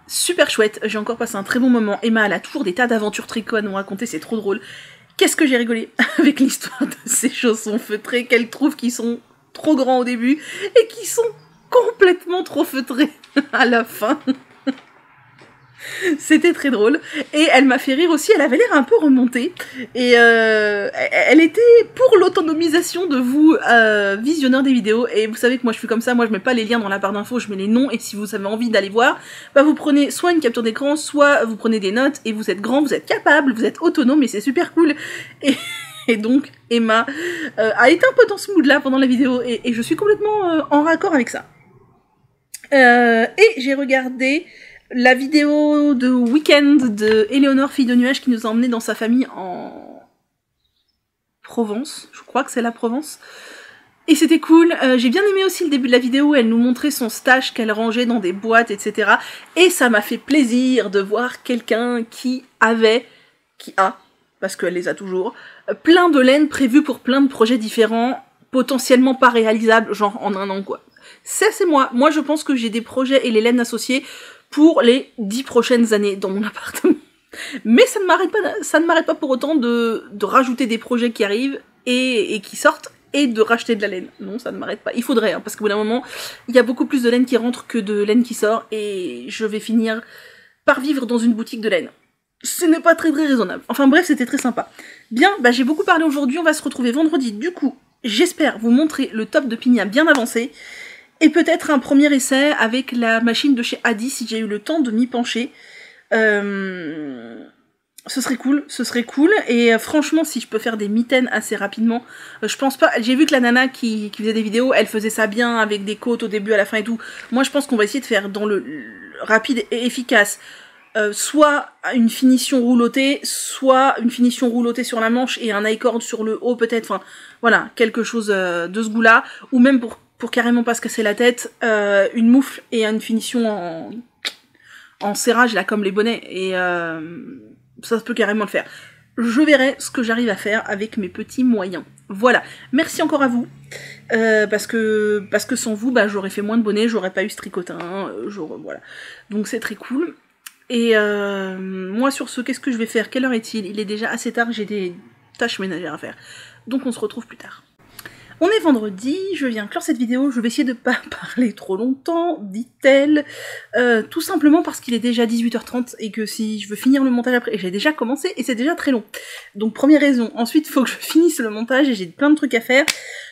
super chouette. J'ai encore passé un très bon moment. Emma, elle a toujours des tas d'aventures tricot à nous raconter, c'est trop drôle. Qu'est-ce que j'ai rigolé avec l'histoire de ces chaussons feutrés qu'elle trouve qui sont trop grands au début et qui sont complètement trop feutrés à la fin. C'était très drôle. Et elle m'a fait rire aussi, elle avait l'air un peu remontée. Et elle était pour l'autonomisation de vous, visionneurs des vidéos. Et vous savez que moi je suis comme ça, moi je mets pas les liens dans la barre d'infos, je mets les noms. Et si vous avez envie d'aller voir, bah vous prenez soit une capture d'écran, soit vous prenez des notes. Et vous êtes grand, vous êtes capable, vous êtes autonome et c'est super cool. Et donc Emma a été un peu dans ce mood là pendant la vidéo. Et je suis complètement en raccord avec ça. Et j'ai regardé la vidéo de week-end de Éléonore, fille de nuage, qui nous a emmenés dans sa famille en Provence. Je crois que c'est la Provence. Et c'était cool. J'ai bien aimé aussi le début de la vidéo où elle nous montrait son stash qu'elle rangeait dans des boîtes, etc. Et ça m'a fait plaisir de voir quelqu'un qui a, parce qu'elle les a toujours, plein de laine prévue pour plein de projets différents, potentiellement pas réalisables, genre en un an, quoi. Ça, c'est moi. Moi, je pense que j'ai des projets et les laines associées pour les 10 prochaines années dans mon appartement. Mais ça ne m'arrête pas pour autant de rajouter des projets qui arrivent et qui sortent et de racheter de la laine. Non, ça ne m'arrête pas. Il faudrait, hein, parce qu'au bout d'un moment, il y a beaucoup plus de laine qui rentre que de laine qui sort et je vais finir par vivre dans une boutique de laine. Ce n'est pas très très raisonnable. Enfin bref, c'était très sympa. Bien, bah j'ai beaucoup parlé aujourd'hui, on va se retrouver vendredi. Du coup, j'espère vous montrer le top de Pigna bien avancé. Et peut-être un premier essai avec la machine de chez Adi, si j'ai eu le temps de m'y pencher. Ce serait cool, et franchement, si je peux faire des mitaines assez rapidement, je pense pas, j'ai vu que la nana qui faisait des vidéos, elle faisait ça bien, avec des côtes au début, à la fin et tout. Moi, je pense qu'on va essayer de faire dans le rapide et efficace, soit une finition roulottée, soit une finition roulottée sur la manche et un I-cord sur le haut peut-être, enfin, voilà, quelque chose de ce goût-là, ou même pour carrément pas se casser la tête, une moufle et une finition en serrage, là, comme les bonnets, et ça peut carrément le faire. Je verrai ce que j'arrive à faire avec mes petits moyens. Voilà. Merci encore à vous. Parce que sans vous, bah, j'aurais fait moins de bonnets, j'aurais pas eu ce tricotin, voilà. Donc c'est très cool. Et moi sur ce, qu'est-ce que je vais faire? Quelle heure est-il? Il est déjà assez tard, j'ai des tâches ménagères à faire. Donc on se retrouve plus tard. On est vendredi, je viens clore cette vidéo, je vais essayer de pas parler trop longtemps, dit-elle, tout simplement parce qu'il est déjà 18h30 et que si je veux finir le montage après, et j'ai déjà commencé et c'est déjà très long. Donc première raison, ensuite il faut que je finisse le montage et j'ai plein de trucs à faire.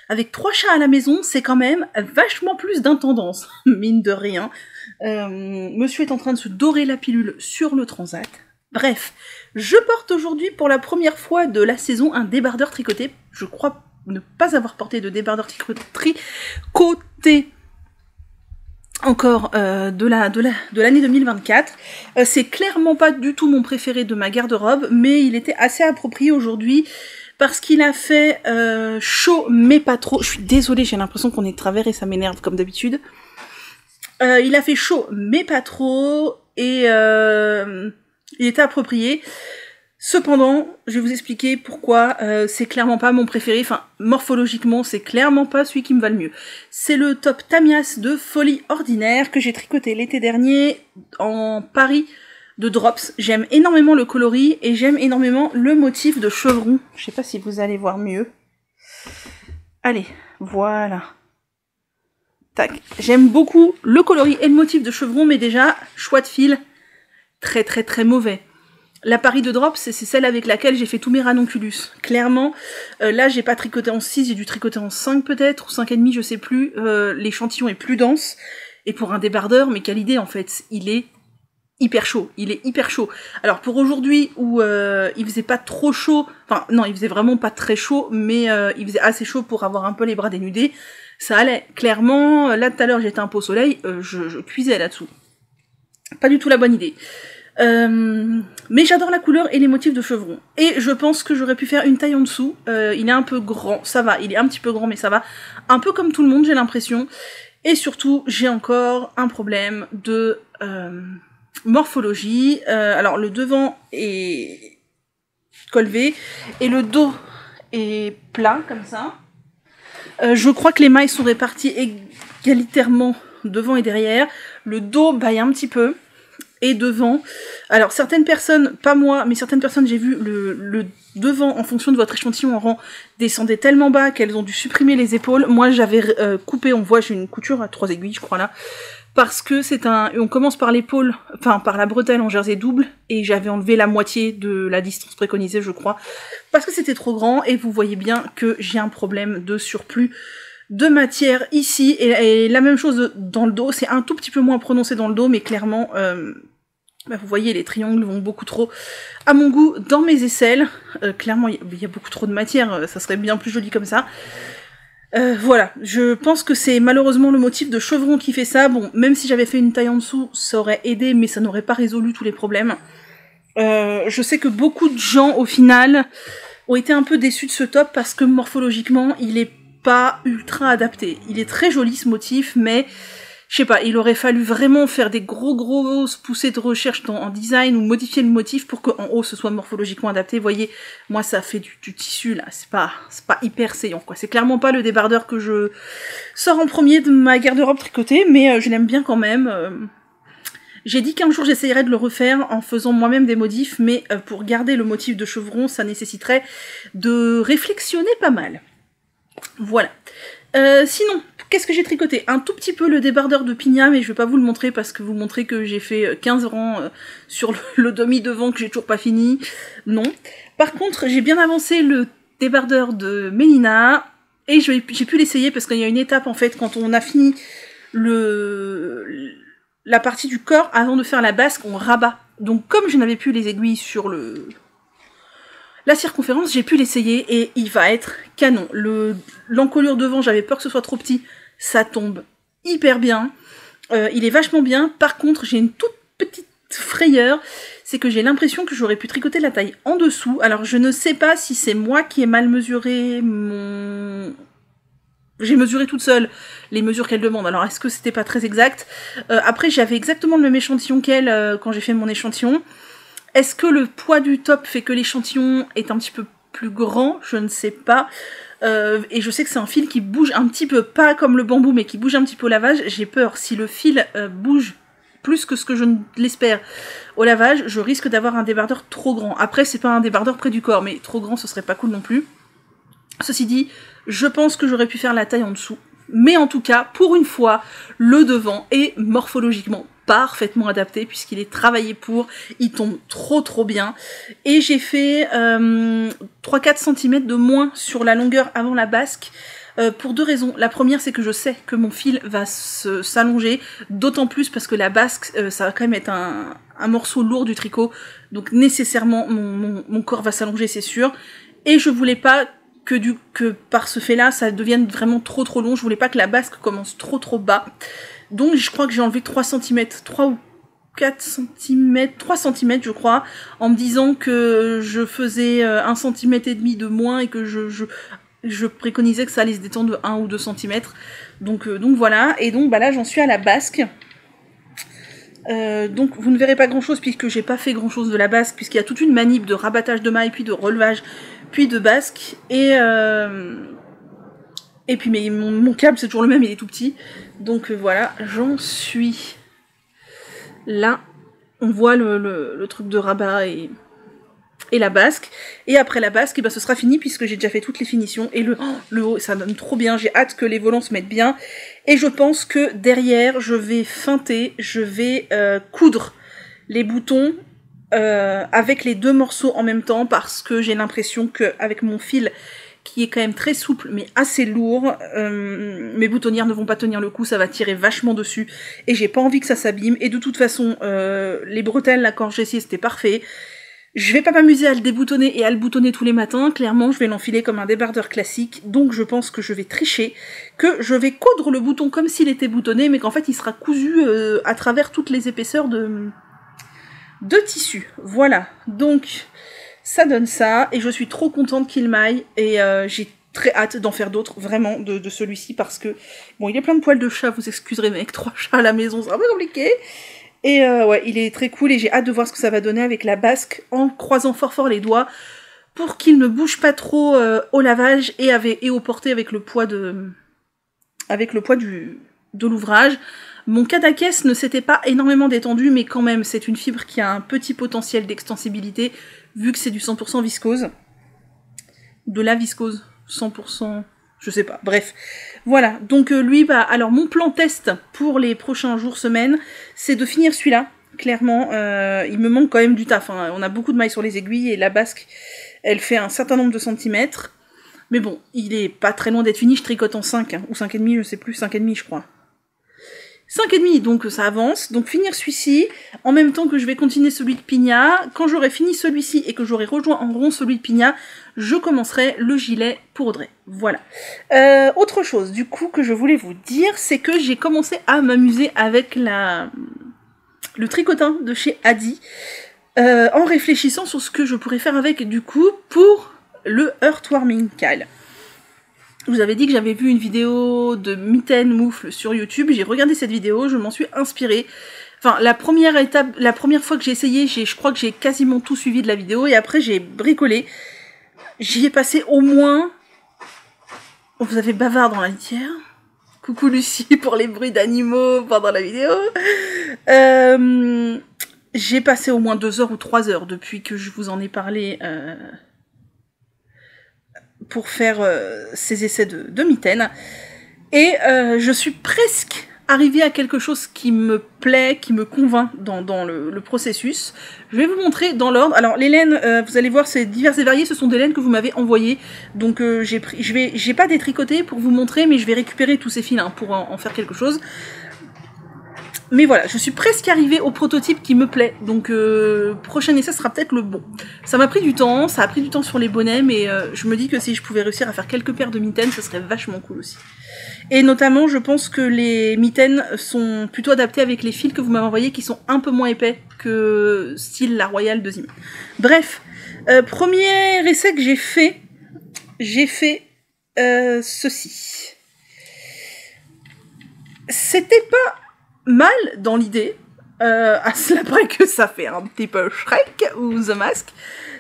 Avec 3 chats à la maison, c'est quand même vachement plus d'intendance, mine de rien. Monsieur est en train de se dorer la pilule sur le transat. Bref, je porte aujourd'hui pour la première fois de la saison un débardeur tricoté, je crois ne pas avoir porté de débardeur tricoté encore de l'année 2024. C'est clairement pas du tout mon préféré de ma garde-robe, mais il était assez approprié aujourd'hui parce qu'il a fait chaud mais pas trop. Je suis désolée, j'ai l'impression qu'on est de travers et ça m'énerve comme d'habitude. Il a fait chaud mais pas trop et il était approprié. Cependant, je vais vous expliquer pourquoi c'est clairement pas mon préféré, enfin morphologiquement c'est clairement pas celui qui me va le mieux. C'est le top Tamias de Folie Ordinaire que j'ai tricoté l'été dernier en Paris de Drops. J'aime énormément le coloris et j'aime énormément le motif de chevron. Je sais pas si vous allez voir mieux. Allez, voilà. Tac. J'aime beaucoup le coloris et le motif de chevron, mais déjà, choix de fil, très très très mauvais. La Paris de Drops, c'est celle avec laquelle j'ai fait tous mes ranunculus. Clairement, là j'ai pas tricoté en 6, j'ai dû tricoter en 5 peut-être, ou 5,5, je sais plus. L'échantillon est plus dense. Et pour un débardeur, mais quelle idée en fait, il est hyper chaud. Il est hyper chaud. Alors pour aujourd'hui où il faisait pas trop chaud, enfin non, il faisait vraiment pas très chaud, mais il faisait assez chaud pour avoir un peu les bras dénudés, ça allait. Clairement, là tout à l'heure j'étais un peu au soleil, je cuisais là-dessous. Pas du tout la bonne idée. Mais j'adore la couleur et les motifs de chevron. Et je pense que j'aurais pu faire une taille en dessous. Il est un peu grand, ça va. Il est un petit peu grand, mais ça va. Un peu comme tout le monde, j'ai l'impression. Et surtout, j'ai encore un problème de morphologie. Alors, le devant est colvé et le dos est plat, comme ça. Je crois que les mailles sont réparties égalitairement devant et derrière. Le dos baille un petit peu. Et devant, alors certaines personnes, pas moi, mais certaines personnes, j'ai vu le devant, en fonction de votre échantillon en rang, descendait tellement bas qu'elles ont dû supprimer les épaules. Moi j'avais coupé, on voit, j'ai une couture à 3 aiguilles, je crois là, parce que c'est on commence par l'épaule, enfin par la bretelle en jersey double, et j'avais enlevé la moitié de la distance préconisée, je crois, parce que c'était trop grand, et vous voyez bien que j'ai un problème de surplus de matière ici, et la même chose dans le dos, c'est un tout petit peu moins prononcé dans le dos, mais clairement, bah vous voyez, les triangles vont beaucoup trop à mon goût dans mes aisselles. Clairement, il y a beaucoup trop de matière, ça serait bien plus joli comme ça. Voilà, je pense que c'est malheureusement le motif de chevron qui fait ça. Bon, même si j'avais fait une taille en dessous, ça aurait aidé, mais ça n'aurait pas résolu tous les problèmes. Je sais que beaucoup de gens, au final, ont été un peu déçus de ce top parce que morphologiquement, il est pas ultra adapté. Il est très joli ce motif, mais je sais pas, il aurait fallu vraiment faire des grosses poussées de recherche en design ou modifier le motif pour qu'en haut ce soit morphologiquement adapté. Vous voyez, moi ça fait du tissu là, c'est pas hyper saillant quoi. C'est clairement pas le débardeur que je sors en premier de ma garde-robe tricotée, mais je l'aime bien quand même. J'ai dit qu'un jour j'essayerais de le refaire en faisant moi-même des modifs, mais pour garder le motif de chevron, ça nécessiterait de réflexionner pas mal. Voilà. Sinon, qu'est-ce que j'ai tricoté? Un tout petit peu le débardeur de Pigna, mais je vais pas vous le montrer parce que vous montrer que j'ai fait 15 rangs sur le demi-devant que j'ai toujours pas fini. Non. Par contre, j'ai bien avancé le débardeur de Mélina et j'ai pu l'essayer parce qu'il y a une étape en fait quand on a fini la partie du corps avant de faire la basque, on rabat. Donc comme je n'avais plus les aiguilles sur le La circonférence, j'ai pu l'essayer et il va être canon. L'encolure devant, j'avais peur que ce soit trop petit, ça tombe hyper bien. Il est vachement bien. Par contre, j'ai une toute petite frayeur, c'est que j'ai l'impression que j'aurais pu tricoter la taille en dessous. Alors, je ne sais pas si c'est moi qui ai mal mesuré J'ai mesuré toute seule les mesures qu'elle demande, alors est-ce que c'était pas très exact? Après, j'avais exactement le même échantillon qu'elle quand j'ai fait mon échantillon. Est-ce que le poids du top fait que l'échantillon est un petit peu plus grand? Je ne sais pas. Et je sais que c'est un fil qui bouge un petit peu, pas comme le bambou, mais qui bouge un petit peu au lavage. J'ai peur, si le fil bouge plus que ce que je ne l'espère au lavage, je risque d'avoir un débardeur trop grand. Après, c'est pas un débardeur près du corps, mais trop grand, ce serait pas cool non plus. Ceci dit, je pense que j'aurais pu faire la taille en dessous. Mais en tout cas, pour une fois, le devant est morphologiquement parfaitement adapté puisqu'il est travaillé pour, il tombe trop bien. Et j'ai fait 3-4 cm de moins sur la longueur avant la basque. Pour deux raisons. La première, c'est que je sais que mon fil va s'allonger, d'autant plus parce que la basque, ça va quand même être un morceau lourd du tricot, donc nécessairement mon corps va s'allonger, c'est sûr. Et je voulais pas que par ce fait-là, ça devienne vraiment trop long. Je voulais pas que la basque commence trop bas. Donc je crois que j'ai enlevé 3 cm, 3 ou 4 cm, 3 cm je crois, en me disant que je faisais 1 cm et demi de moins et que je préconisais que ça allait se détendre de 1 ou 2 cm. Donc voilà, et donc bah là j'en suis à la basque. Donc vous ne verrez pas grand chose puisque j'ai pas fait grand chose de la basque, puisqu'il y a toute une manip de rabattage de mailles, puis de relevage, puis de basque, et puis mais mon câble c'est toujours le même, il est tout petit. Donc voilà, j'en suis là. On voit le truc de rabat et la basque, et après la basque, et ben ce sera fini puisque j'ai déjà fait toutes les finitions, et le haut, ça donne trop bien, j'ai hâte que les volants se mettent bien, et je pense que derrière, je vais feinter, je vais coudre les boutons avec les deux morceaux en même temps, parce que j'ai l'impression qu'avec mon fil, qui est quand même très souple, mais assez lourd, mes boutonnières ne vont pas tenir le coup, ça va tirer vachement dessus, et j'ai pas envie que ça s'abîme, et de toute façon, les bretelles, là, quand j'ai essayé, c'était parfait. Je vais pas m'amuser à le déboutonner et à le boutonner tous les matins, clairement je vais l'enfiler comme un débardeur classique, donc je pense que je vais tricher, que je vais coudre le bouton comme s'il était boutonné, mais qu'en fait il sera cousu à travers toutes les épaisseurs de tissu. Voilà, donc ça donne ça, et je suis trop contente qu'il m'aille, et j'ai très hâte d'en faire d'autres, vraiment, de celui-ci, parce que, bon, il y a plein de poils de chat, vous excuserez, mais avec 3 chats à la maison, c'est un peu compliqué. Et ouais, il est très cool et j'ai hâte de voir ce que ça va donner avec la basque en croisant fort les doigts pour qu'il ne bouge pas trop au lavage et au porté avec le poids de l'ouvrage. Mon cadaquès ne s'était pas énormément détendu, mais quand même c'est une fibre qui a un petit potentiel d'extensibilité vu que c'est du 100% viscose. De la viscose, 100%... je sais pas, bref. Voilà, donc lui, bah, alors mon plan test pour les prochains jours, semaines, c'est de finir celui-là, clairement. Il me manque quand même du taf, hein. On a beaucoup de mailles sur les aiguilles, et la basque, elle fait un certain nombre de centimètres. Mais bon, il est pas très loin d'être fini, je tricote en 5, hein, ou 5,5, je sais plus, 5,5 je crois. 5,5, donc ça avance. Donc finir celui-ci, en même temps que je vais continuer celui de Pina. Quand j'aurai fini celui-ci et que j'aurai rejoint en rond celui de Pina, je commencerai le gilet pour Audrey. Voilà. Autre chose, du coup, que je voulais vous dire, c'est que j'ai commencé à m'amuser avec le tricotin de chez Adi, en réfléchissant sur ce que je pourrais faire avec, du coup, pour le Heartwarming Cal. Je vous avais dit que j'avais vu une vidéo de mitaine moufle sur YouTube, j'ai regardé cette vidéo, je m'en suis inspirée. Enfin, la première fois que j'ai essayé, je crois que j'ai quasiment tout suivi de la vidéo, et après j'ai bricolé. J'y ai passé au moins... Oh, vous avez bavard dans la litière. Coucou Lucie pour les bruits d'animaux pendant la vidéo. J'ai passé au moins 2 heures ou 3 heures depuis que je vous en ai parlé... pour faire ces essais de mitaine. Et je suis presque arrivée à quelque chose qui me plaît, qui me convainc dans le processus. Je vais vous montrer dans l'ordre. Alors les laines, vous allez voir, c'est divers et variés, ce sont des laines que vous m'avez envoyées. Donc j'ai pas détricoté pour vous montrer, mais je vais récupérer tous ces fils hein, pour en faire quelque chose. Mais voilà, je suis presque arrivée au prototype qui me plaît, donc prochain essai sera peut-être le bon. Ça m'a pris du temps, ça a pris du temps sur les bonnets, mais je me dis que si je pouvais réussir à faire quelques paires de mitaines, ce serait vachement cool aussi. Et notamment, je pense que les mitaines sont plutôt adaptées avec les fils que vous m'avez envoyés, qui sont un peu moins épais que style la Royale de Zim. Bref, premier essai que j'ai fait ceci. C'était pas mal dans l'idée, à cela près que ça fait un petit peu Shrek ou The Mask.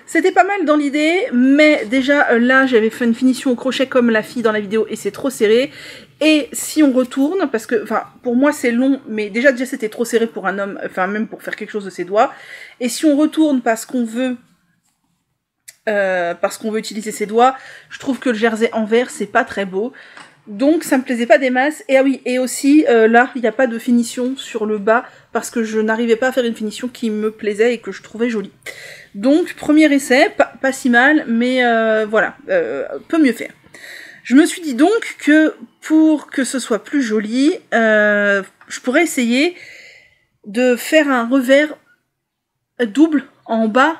C'était pas mal dans l'idée, mais déjà là j'avais fait une finition au crochet comme la fille dans la vidéo et c'est trop serré. Et si on retourne, parce que, enfin, pour moi c'est long, mais déjà c'était trop serré pour un homme, enfin même pour faire quelque chose de ses doigts. Et si on retourne parce qu'on veut utiliser ses doigts, je trouve que le jersey en vert c'est pas très beau. Donc ça me plaisait pas des masses. Et ah oui, et aussi là il n'y a pas de finition sur le bas parce que je n'arrivais pas à faire une finition qui me plaisait et que je trouvais jolie. Donc premier essai, pas si mal, mais voilà, peut mieux faire. Je me suis dit donc que pour que ce soit plus joli, je pourrais essayer de faire un revers double en bas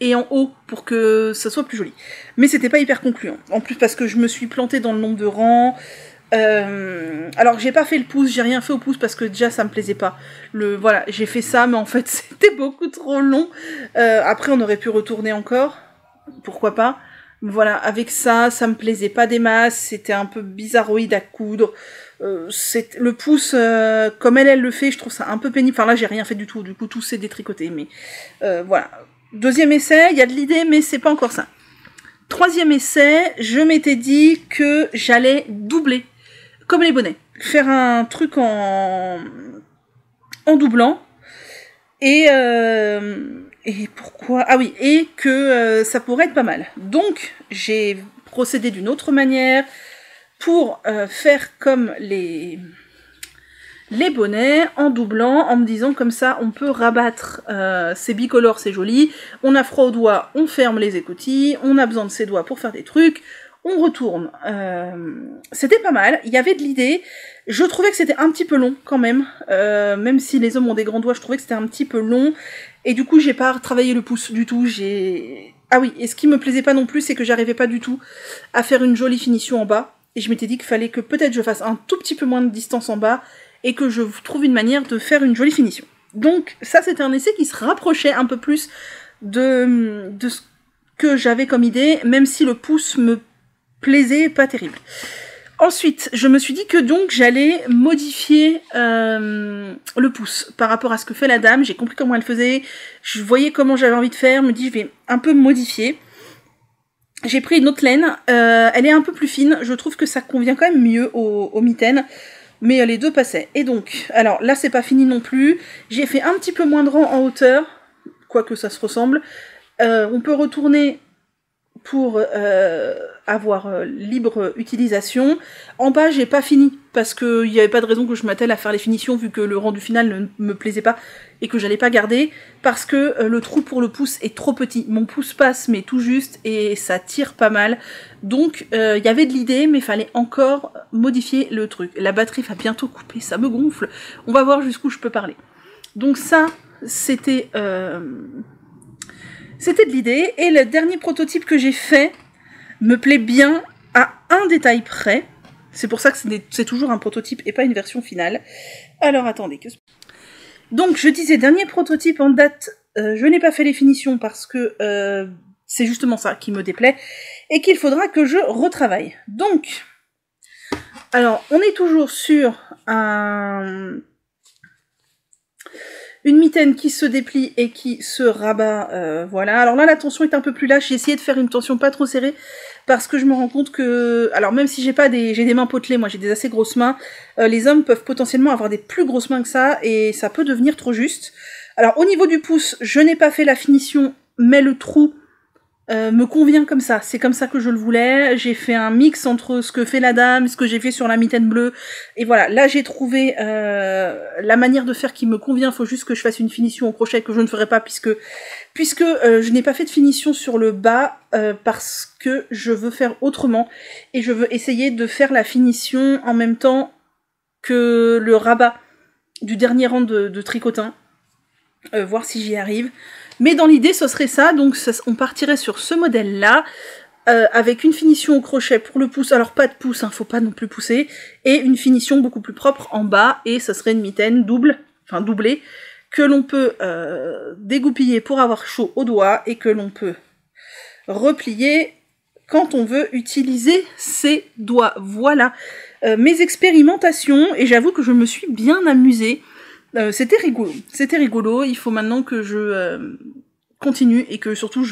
et en haut pour que ça soit plus joli. Mais c'était pas hyper concluant. En plus parce que je me suis plantée dans le nombre de rangs. Alors j'ai pas fait le pouce, j'ai rien fait au pouce parce que déjà ça me plaisait pas. Voilà, j'ai fait ça mais en fait c'était beaucoup trop long. Après on aurait pu retourner encore, pourquoi pas. Voilà, avec ça me plaisait pas des masses, c'était un peu bizarroïde à coudre. Le pouce, comme elle le fait, je trouve ça un peu pénible. Enfin là j'ai rien fait du tout, du coup tout s'est détricoté. Mais voilà. Deuxième essai, il y a de l'idée mais c'est pas encore ça. Troisième essai, je m'étais dit que j'allais doubler, comme les bonnets. Faire un truc en doublant. Et pourquoi? Ah oui, et que ça pourrait être pas mal. Donc, j'ai procédé d'une autre manière pour faire comme les bonnets, en doublant, en me disant comme ça, on peut rabattre, c'est bicolore, c'est joli, on a froid aux doigts, on ferme les écoutilles, on a besoin de ses doigts pour faire des trucs, on retourne. C'était pas mal, il y avait de l'idée. Je trouvais que c'était un petit peu long quand même, même si les hommes ont des grands doigts, je trouvais que c'était un petit peu long, et du coup j'ai pas retravaillé le pouce du tout, Ah oui, et ce qui me plaisait pas non plus, c'est que j'arrivais pas du tout à faire une jolie finition en bas, et je m'étais dit qu'il fallait que peut-être je fasse un tout petit peu moins de distance en bas, et que je trouve une manière de faire une jolie finition. Donc ça c'était un essai qui se rapprochait un peu plus de ce que j'avais comme idée, même si le pouce me plaisait pas terrible. Ensuite, je me suis dit que donc j'allais modifier le pouce par rapport à ce que fait la dame. J'ai compris comment elle faisait, je voyais comment j'avais envie de faire, je me dis je vais un peu modifier. J'ai pris une autre laine, elle est un peu plus fine, je trouve que ça convient quand même mieux aux mitaines, mais les deux passaient. Et donc, alors là c'est pas fini non plus, j'ai fait un petit peu moins de rang en hauteur, quoique ça se ressemble. On peut retourner pour avoir libre utilisation. En bas, j'ai pas fini, parce qu'il n'y avait pas de raison que je m'attelle à faire les finitions, vu que le rendu final ne me plaisait pas, et que j'allais pas garder, parce que le trou pour le pouce est trop petit. Mon pouce passe, mais tout juste, et ça tire pas mal. Donc, il y avait de l'idée, mais il fallait encore modifier le truc. La batterie va bientôt couper, ça me gonfle. On va voir jusqu'où je peux parler. Donc ça, c'était de l'idée, et le dernier prototype que j'ai fait me plaît bien à un détail près. C'est pour ça que c'est toujours un prototype et pas une version finale. Alors attendez. Donc je disais, dernier prototype en date, je n'ai pas fait les finitions parce que c'est justement ça qui me déplaît, et qu'il faudra que je retravaille. Donc, alors on est toujours sur une mitaine qui se déplie et qui se rabat, voilà. Alors là, la tension est un peu plus lâche. J'ai essayé de faire une tension pas trop serrée parce que je me rends compte que... Alors même si j'ai des mains potelées, moi j'ai des assez grosses mains, les hommes peuvent potentiellement avoir des plus grosses mains que ça et ça peut devenir trop juste. Alors au niveau du pouce, je n'ai pas fait la finition, mais le trou me convient comme ça, c'est comme ça que je le voulais. J'ai fait un mix entre ce que fait la dame, ce que j'ai fait sur la mitaine bleue, et voilà, là j'ai trouvé la manière de faire qui me convient. Faut juste que je fasse une finition au crochet que je ne ferai pas puisque je n'ai pas fait de finition sur le bas parce que je veux faire autrement, et je veux essayer de faire la finition en même temps que le rabat du dernier rang de tricotin. Voir si j'y arrive. Mais dans l'idée, ce serait ça. Donc on partirait sur ce modèle-là. Avec une finition au crochet pour le pouce. Alors pas de pouce, hein, faut pas non plus pousser. Et une finition beaucoup plus propre en bas. Et ce serait une mitaine doublée. Que l'on peut dégoupiller pour avoir chaud aux doigts. Et que l'on peut replier quand on veut utiliser ses doigts. Voilà mes expérimentations. Et j'avoue que je me suis bien amusée. C'était rigolo, il faut maintenant que je continue et que surtout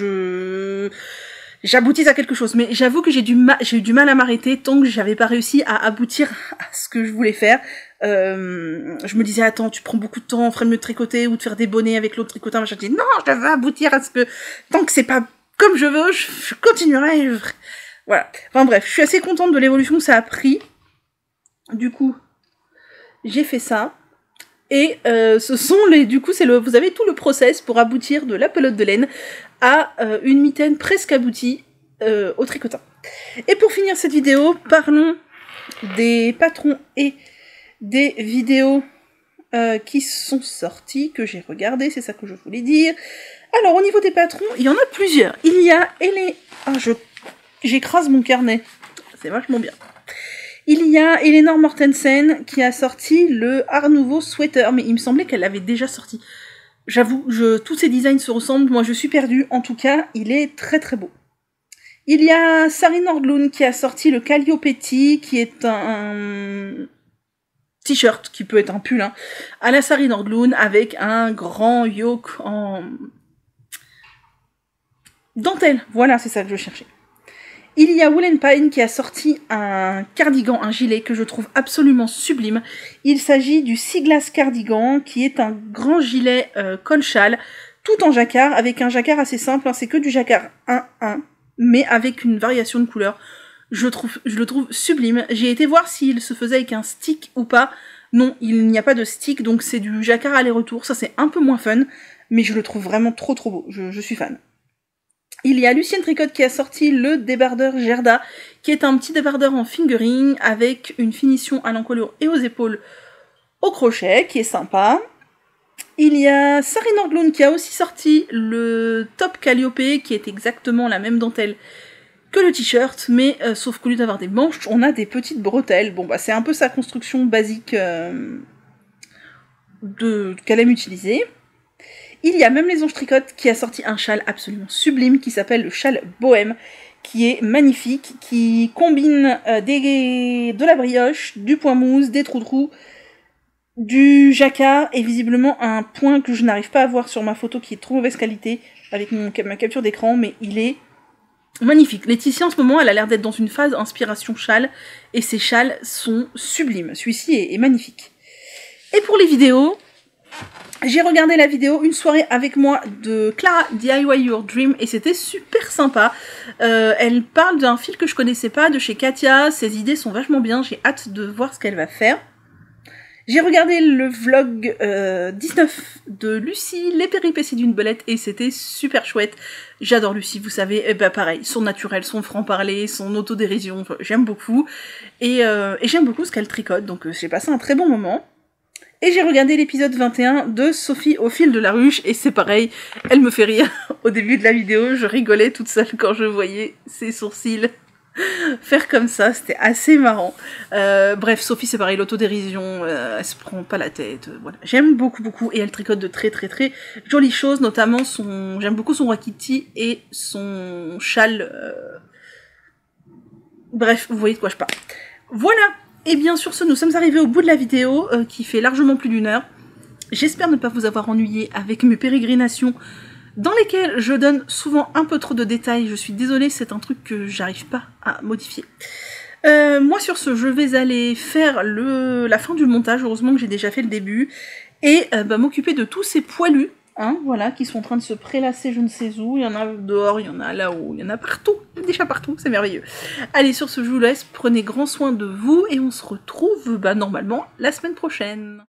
j'aboutisse à quelque chose. Mais j'avoue que j'ai eu du mal à m'arrêter tant que j'avais pas réussi à aboutir à ce que je voulais faire. Je me disais, attends, tu prends beaucoup de temps, ferait mieux de tricoter ou de faire des bonnets avec l'autre tricotin, machin. Je dis, non, je veux aboutir à ce que, tant que c'est pas comme je veux, je continuerai. Voilà. Enfin bref, je suis assez contente de l'évolution que ça a pris. Du coup, j'ai fait ça. Et ce sont vous avez tout le process pour aboutir de la pelote de laine à une mitaine presque aboutie au tricotin. Et pour finir cette vidéo, parlons des patrons et des vidéos qui sont sorties, que j'ai regardées, c'est ça que je voulais dire. Alors au niveau des patrons, il y en a plusieurs. Il y a j'écrase mon carnet, c'est vachement bien. Il y a Eleanor Mortensen qui a sorti le Art Nouveau Sweater, mais il me semblait qu'elle l'avait déjà sorti. J'avoue, tous ces designs se ressemblent, moi je suis perdue, en tout cas, il est très très beau. Il y a Sari Nordlund qui a sorti le Calliope Tee, qui est un t-shirt, qui peut être un pull, hein, à la Sari Nordlund, avec un grand yoke en dentelle. Voilà, c'est ça que je cherchais. Il y a Wool & Pine qui a sorti un cardigan, un gilet que je trouve absolument sublime. Il s'agit du Seaglass Cardigan qui est un grand gilet col-châle, tout en jacquard, avec un jacquard assez simple, hein, c'est que du jacquard 1-1, mais avec une variation de couleurs. Je le trouve sublime. J'ai été voir s'il se faisait avec un stick ou pas. Non, il n'y a pas de stick, donc c'est du jacquard aller-retour. Ça c'est un peu moins fun, mais je le trouve vraiment trop trop beau. Je suis fan. Il y a Lucienne Tricotte qui a sorti le débardeur Gerda, qui est un petit débardeur en fingering avec une finition à l'encolure et aux épaules au crochet, qui est sympa. Il y a Sari Nordlund qui a aussi sorti le top Calliope, qui est exactement la même dentelle que le t-shirt, mais sauf qu'au lieu d'avoir des manches, on a des petites bretelles. Bon bah c'est un peu sa construction basique qu'elle aime utiliser. Il y a Même les Anges Tricotte qui a sorti un châle absolument sublime qui s'appelle le châle bohème, qui est magnifique, qui combine de la brioche, du point mousse, des trous-trous, du jacquard et visiblement un point que je n'arrive pas à voir sur ma photo qui est de trop mauvaise qualité avec ma capture d'écran, mais il est magnifique. Laetitia en ce moment elle a l'air d'être dans une phase inspiration châle et ces châles sont sublimes. Celui-ci est magnifique. Et pour les vidéos, j'ai regardé la vidéo Une soirée avec moi de Clara DIY Your Dream et c'était super sympa. Elle parle d'un fil que je connaissais pas de chez Katia, ses idées sont vachement bien, j'ai hâte de voir ce qu'elle va faire. J'ai regardé le vlog 19 de Lucie, les péripéties d'une belette et c'était super chouette. J'adore Lucie, vous savez, et bah pareil, son naturel, son franc-parler, son autodérision, j'aime beaucoup. Et j'aime beaucoup ce qu'elle tricote, donc j'ai passé un très bon moment. Et j'ai regardé l'épisode 21 de Sophie au fil de la ruche, et c'est pareil, elle me fait rire. Au début de la vidéo, je rigolais toute seule quand je voyais ses sourcils faire comme ça, c'était assez marrant. Bref, Sophie c'est pareil, l'autodérision, elle se prend pas la tête, voilà. J'aime beaucoup, et elle tricote de très jolies choses, notamment j'aime beaucoup son wakiti et son châle. Bref, vous voyez de quoi je parle. Voilà. Et bien sur ce, nous sommes arrivés au bout de la vidéo, qui fait largement plus d'1 heure. J'espère ne pas vous avoir ennuyé avec mes pérégrinations, dans lesquelles je donne souvent un peu trop de détails. Je suis désolée, c'est un truc que j'arrive pas à modifier. Moi sur ce, je vais aller faire la fin du montage, heureusement que j'ai déjà fait le début, et m'occuper de tous ces poilus, hein, voilà, qui sont en train de se prélasser je ne sais où. Il y en a dehors, il y en a là-haut, il y en a partout, déjà partout, c'est merveilleux. Allez, sur ce, je vous laisse, prenez grand soin de vous, et on se retrouve normalement la semaine prochaine.